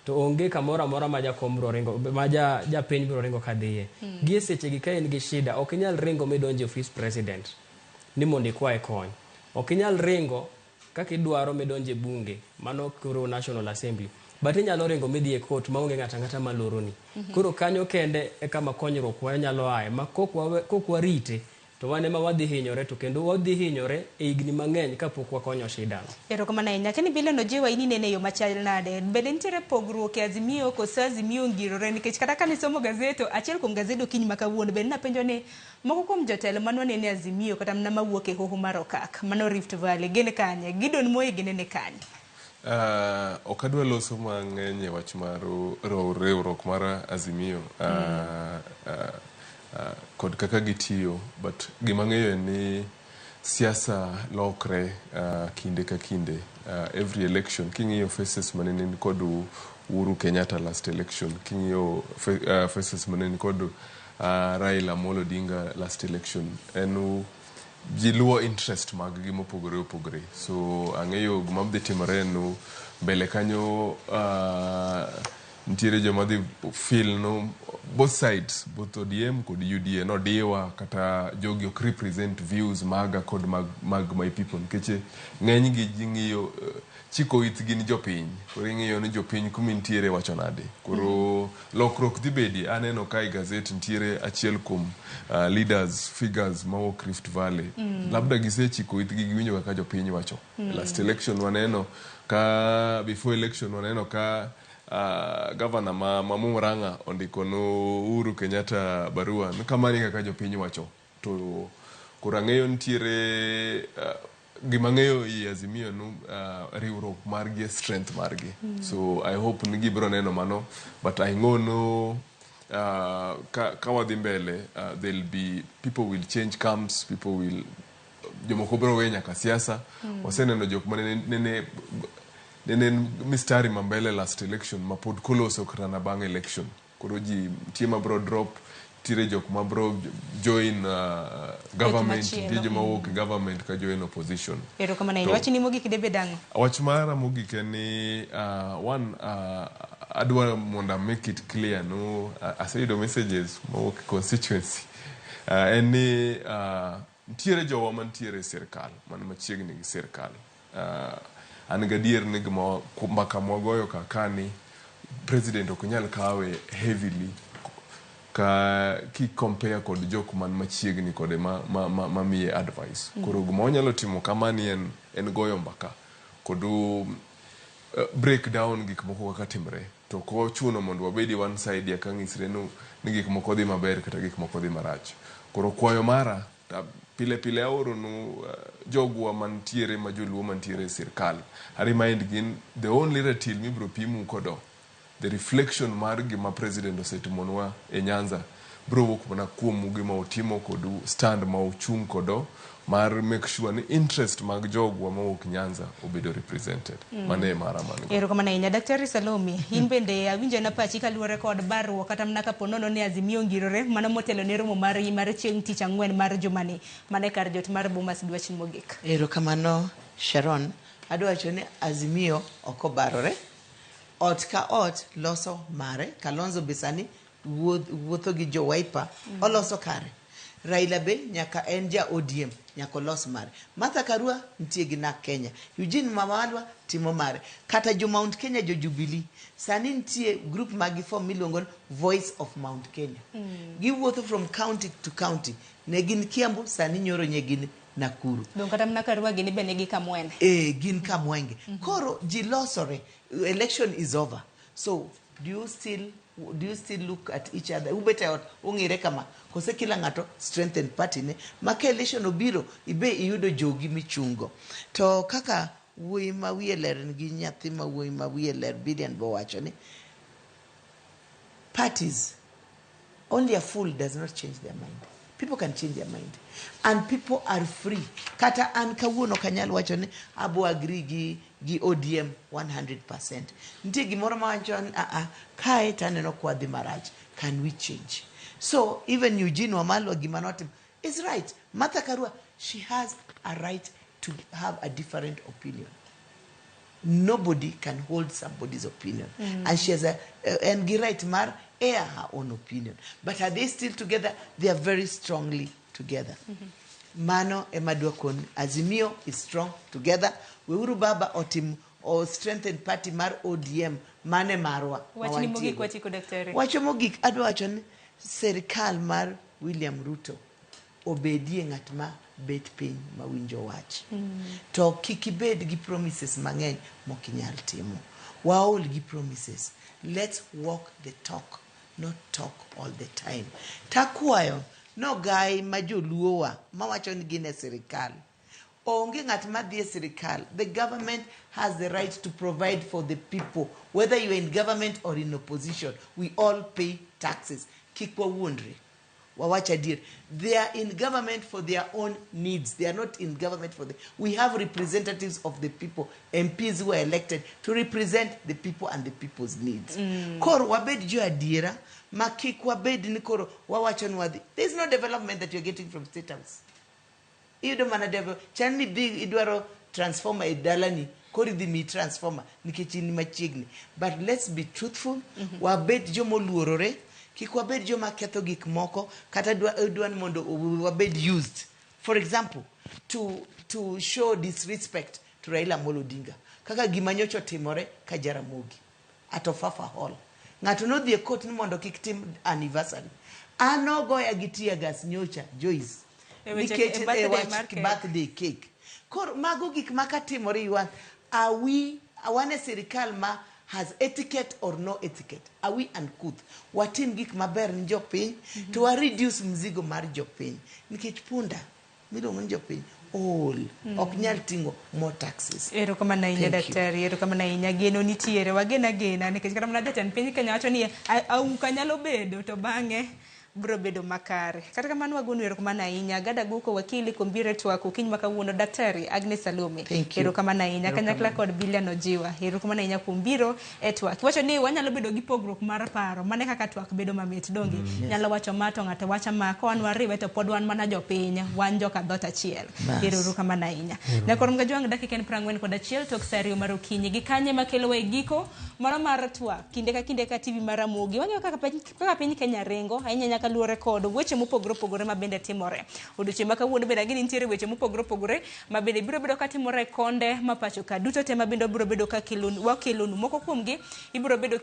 to onge kamoro amora ma jakom biro ringo ma japiny biro ringo kadhiye gie seche gi ka en gi shida ok inyal ringo midonjo e office president ni mondo ikwaye kony ok inyal ringo kaka idwaro midonjo e bunge mano koro National Assembly but inyalo ringo midhi e court maonge ng'ata ng'ata maloroni koro kanyo kende e kama konyruok wanyalo aye ma kok warite to wane ma wadhi hinyore to kendo wadhi hinyore e higni mang'eny kapok wakonyo shida. Erokamano ahinya. Lakini Billian Ojiwa ini nene yo machal nade. Bende nitiere pogruok e Azimio koso Azimio ngirore nikech kata ka nisomo gazeto achiel kuom gazeto kiny makawuono bende napenjo ni moko kuom jotelo manwa nene Azimio kata mana mawuok e hoho mar Okak mano Rift Valley gin kanye Gidon Moi gin ne kanye. Ok adwa loso mang'eny e wach mar riwruok mar Azimio kod kaka gitiyo but gima ng'eyo en ni siasa lokre kinde ka kinde every election king'iyo faces manene kod Uhuru Kenyatta last election king'iyo faces manene kod Raila Amolo Odinga last election en ji luwo interest mag gi mopogore opogore so ang'eyo gima dhi timore no mbele kanyo ntiere joma dhi feel no both sides both ODM kod UDA no diwa kata jogi ok represent views maga kod mag my people nkeche ng'eny gi jing'iyo chiko itgi ni jopiny koro ing'iyo ni jopiny kumi ntiere wacho nade koro lokruok dhi bedi aneno ka i gazette ntiere achiel kuom leaders figures mawuok Rift Valley labda gisechiko itgi giwinjo kaka jopiny wacho last election waneno ka before election waneno ka governor Mamu Murang'a ondiko no Uhuru Kenyatta barua kamani kaka jopiny wacho to kurang'eyo ntiere gima ng'eyo i Azimio no riwruok margi strength margi so I hope ni gibiro neno mano but I know no ka wadhi mbele there'll be people will change camps people will jomoko biro weyo nyaka siasa waseneno jok manene mistari mambele last election mapod koloso kata na bang election koro ji tie mabro drop tire jok mabro join government tije mawuok government ka join opposition. Erokamano ahinya. Wachni mogik debe dang'o? Wach mara mogik en ni one adwa mondo make it clear no aseyudo messages mawuok constituency en ni ntiere jowa mantiere sirkal man machiegni gi sirkal an gadier ni gima mbaka mwagoyo kakani president ok nyal kawe heavily ki compare kod jok man machiegni kode ma miye advice koro gima wanyalo timo kamani en goyo mbaka kod break down gik moko kaka timre to ko chuno mondo wabedi one side ya kang'isre ni gik moko dhi maber kata gik moko dhi marach koro kwayo mara pile aoro no jogwa mantiere ma joluo mantiere sirkal remind gin the only ratil mibro pimu kodo the reflection mar gima president osetimonwa e Nyanza bro wuok mana kuom gima otimo kod stand ma ochung kodo mar make sure ni interest mag jogwa mawuok Nyanza obedo represented mane mara mane erokamano ahinya Daktari Salome in bende awinjo na pachi kaluwore kod barruok kata mana kaponono ni Azimio ngirore mano motelo ne romo mar chieng' tich ang'wen mar jumani mane kar jot mar Bomas dwach mogik. Erokamano Sharon, adwa wacho ni Azimio ok obarore, ot ka ot loso mare. Kalonzo Bisani wuotho gi jo Wiper oloso kare. Raila be nyaka en ja ODM nyaka los mare. Martha Karua ntie gi na Kenya. Eugene Wamalwa timo mare. Kata jo Mount Kenya jo Jubilee. Sani ntie group magi form miluongo Voice of Mount Kenya. Giwuotho from county to county. Ne gin Kiambu, sani nyoro nye gin Nakuru. Don kata mna Karua gini bene gi kamwene. Gin kamwenge. Koro jilosore. Election is over. So do you still look at each other? Ubete out ungire kama kose kila ngato strengthen party ne maka election obiro ibe iyudo jogi michungo. To kaka wuoyi ma wiye ler gi nyathi ma wuoyi ma wiye ler Billian bo wacho ni parties, only a fool does not change their mind. People can change their mind. And people are free. Kata an kawuono kanyal wacho ni abo agree gi ODM 100%. Ntie gimoro ma wacho ni kae taneno kwadhi marach. Can we change? So even Eugene Wamalwa gimanotim is right. Martha Karua, she has a right to have a different opinion. Nobody can hold somebody's opinion. And she has and right mar air her own opinion. But are they still together? They are very strongly together. Mano emadwakon Azimio is strong together. Weuru baba otim or strengthened party mar ODM mane marwa. Wachni mogik wachiko daktari. Wacho mogik adwa wacho ni serikal mar William Ruto obedie ng'at ma bet piny ma winjo wach. To kikibed gi promises mang'eny mokinyal timo. Waol gi promises. Let's walk the talk, not talk all the time. Takwayo no guy ma joluowa ma wacho ni gine serikal. Onge ng'at ma dhie serikal. The government has the right to provide for the people. Whether you're in government or in opposition, we all pay taxes. Kikwa wundri. Wawacha dir. They are in government for their own needs. They are not in government for the... We have representatives of the people, MPs who are elected to represent the people and the people's needs. Koro wabed jo adira, makik wabed ni koro wawacha nwadhi. There is no development that you're getting from State House. You don't wanna develop. Chani big idwaro transformer idalani. Kori di mi transformer. Nikechini machigni. But let's be truthful. Wabed jo moluorore. Kikwabed jo maketho gik moko kata dwan mondo wabed used, for example, to show disrespect to Raila Amolo Odinga. Kaka gimanyocho timore ka Jaramogi atofafa hall. Ng'ato no dhie court ni mondo kik tim anniversary. Ano goya gitia gas nyocha Joyce. Nikech birthday cake. Kor mago gik makatimore yuan. Awane serikal ma has etiquette or no etiquette. Are we uncouth? Watim gik maber ni jopiny to wa reduce mzigo mar jopiny. Nikech punda miluongo ni jopiny all ok nyal tingo more taxes. Erokamano ahinya daktari, erokamano ahinya. Geno nitiere, wagena nikech kata mana jatend piny Kenya wacho ni Auka nyalo bedo to bang'e bro bedo makare. Kata kamano wagonu erokamano ahinya Gada Aguko wakili kuom biro TWAK okinyi makawuono Daktari Agnes Salome. Erokamano ahinya kanyakla kod Billian Ojiwa. Erokamano ahinya kuom biro TWAK. Wacho ni wanyalo bedo gi pogruok mar paro mane kaka TWAK bedo mamit dongi. Nyalo wacho mato ng'ato wacho ma kon wariwe to pod wan mana jopiny wan joka dhot achiel. Erokamano ahinya. Nyakorom gajwang dakika 41 tok sario mar okinyi gi kanye makelo we giko moro mar TWAK kinde ka TV mar Ramogi. Wang'eyo kaka piny Kenya ringo ahinya nyaka luore kod weche mopogore opogore mabende timore. Odiochieng' makawuono bende gini nitiere weche mopogore opogore mabende biro bedo ka timore konde ma pacho ka duto te mabende biro bedo ka wakelonu moko kuomgi ibiro bedo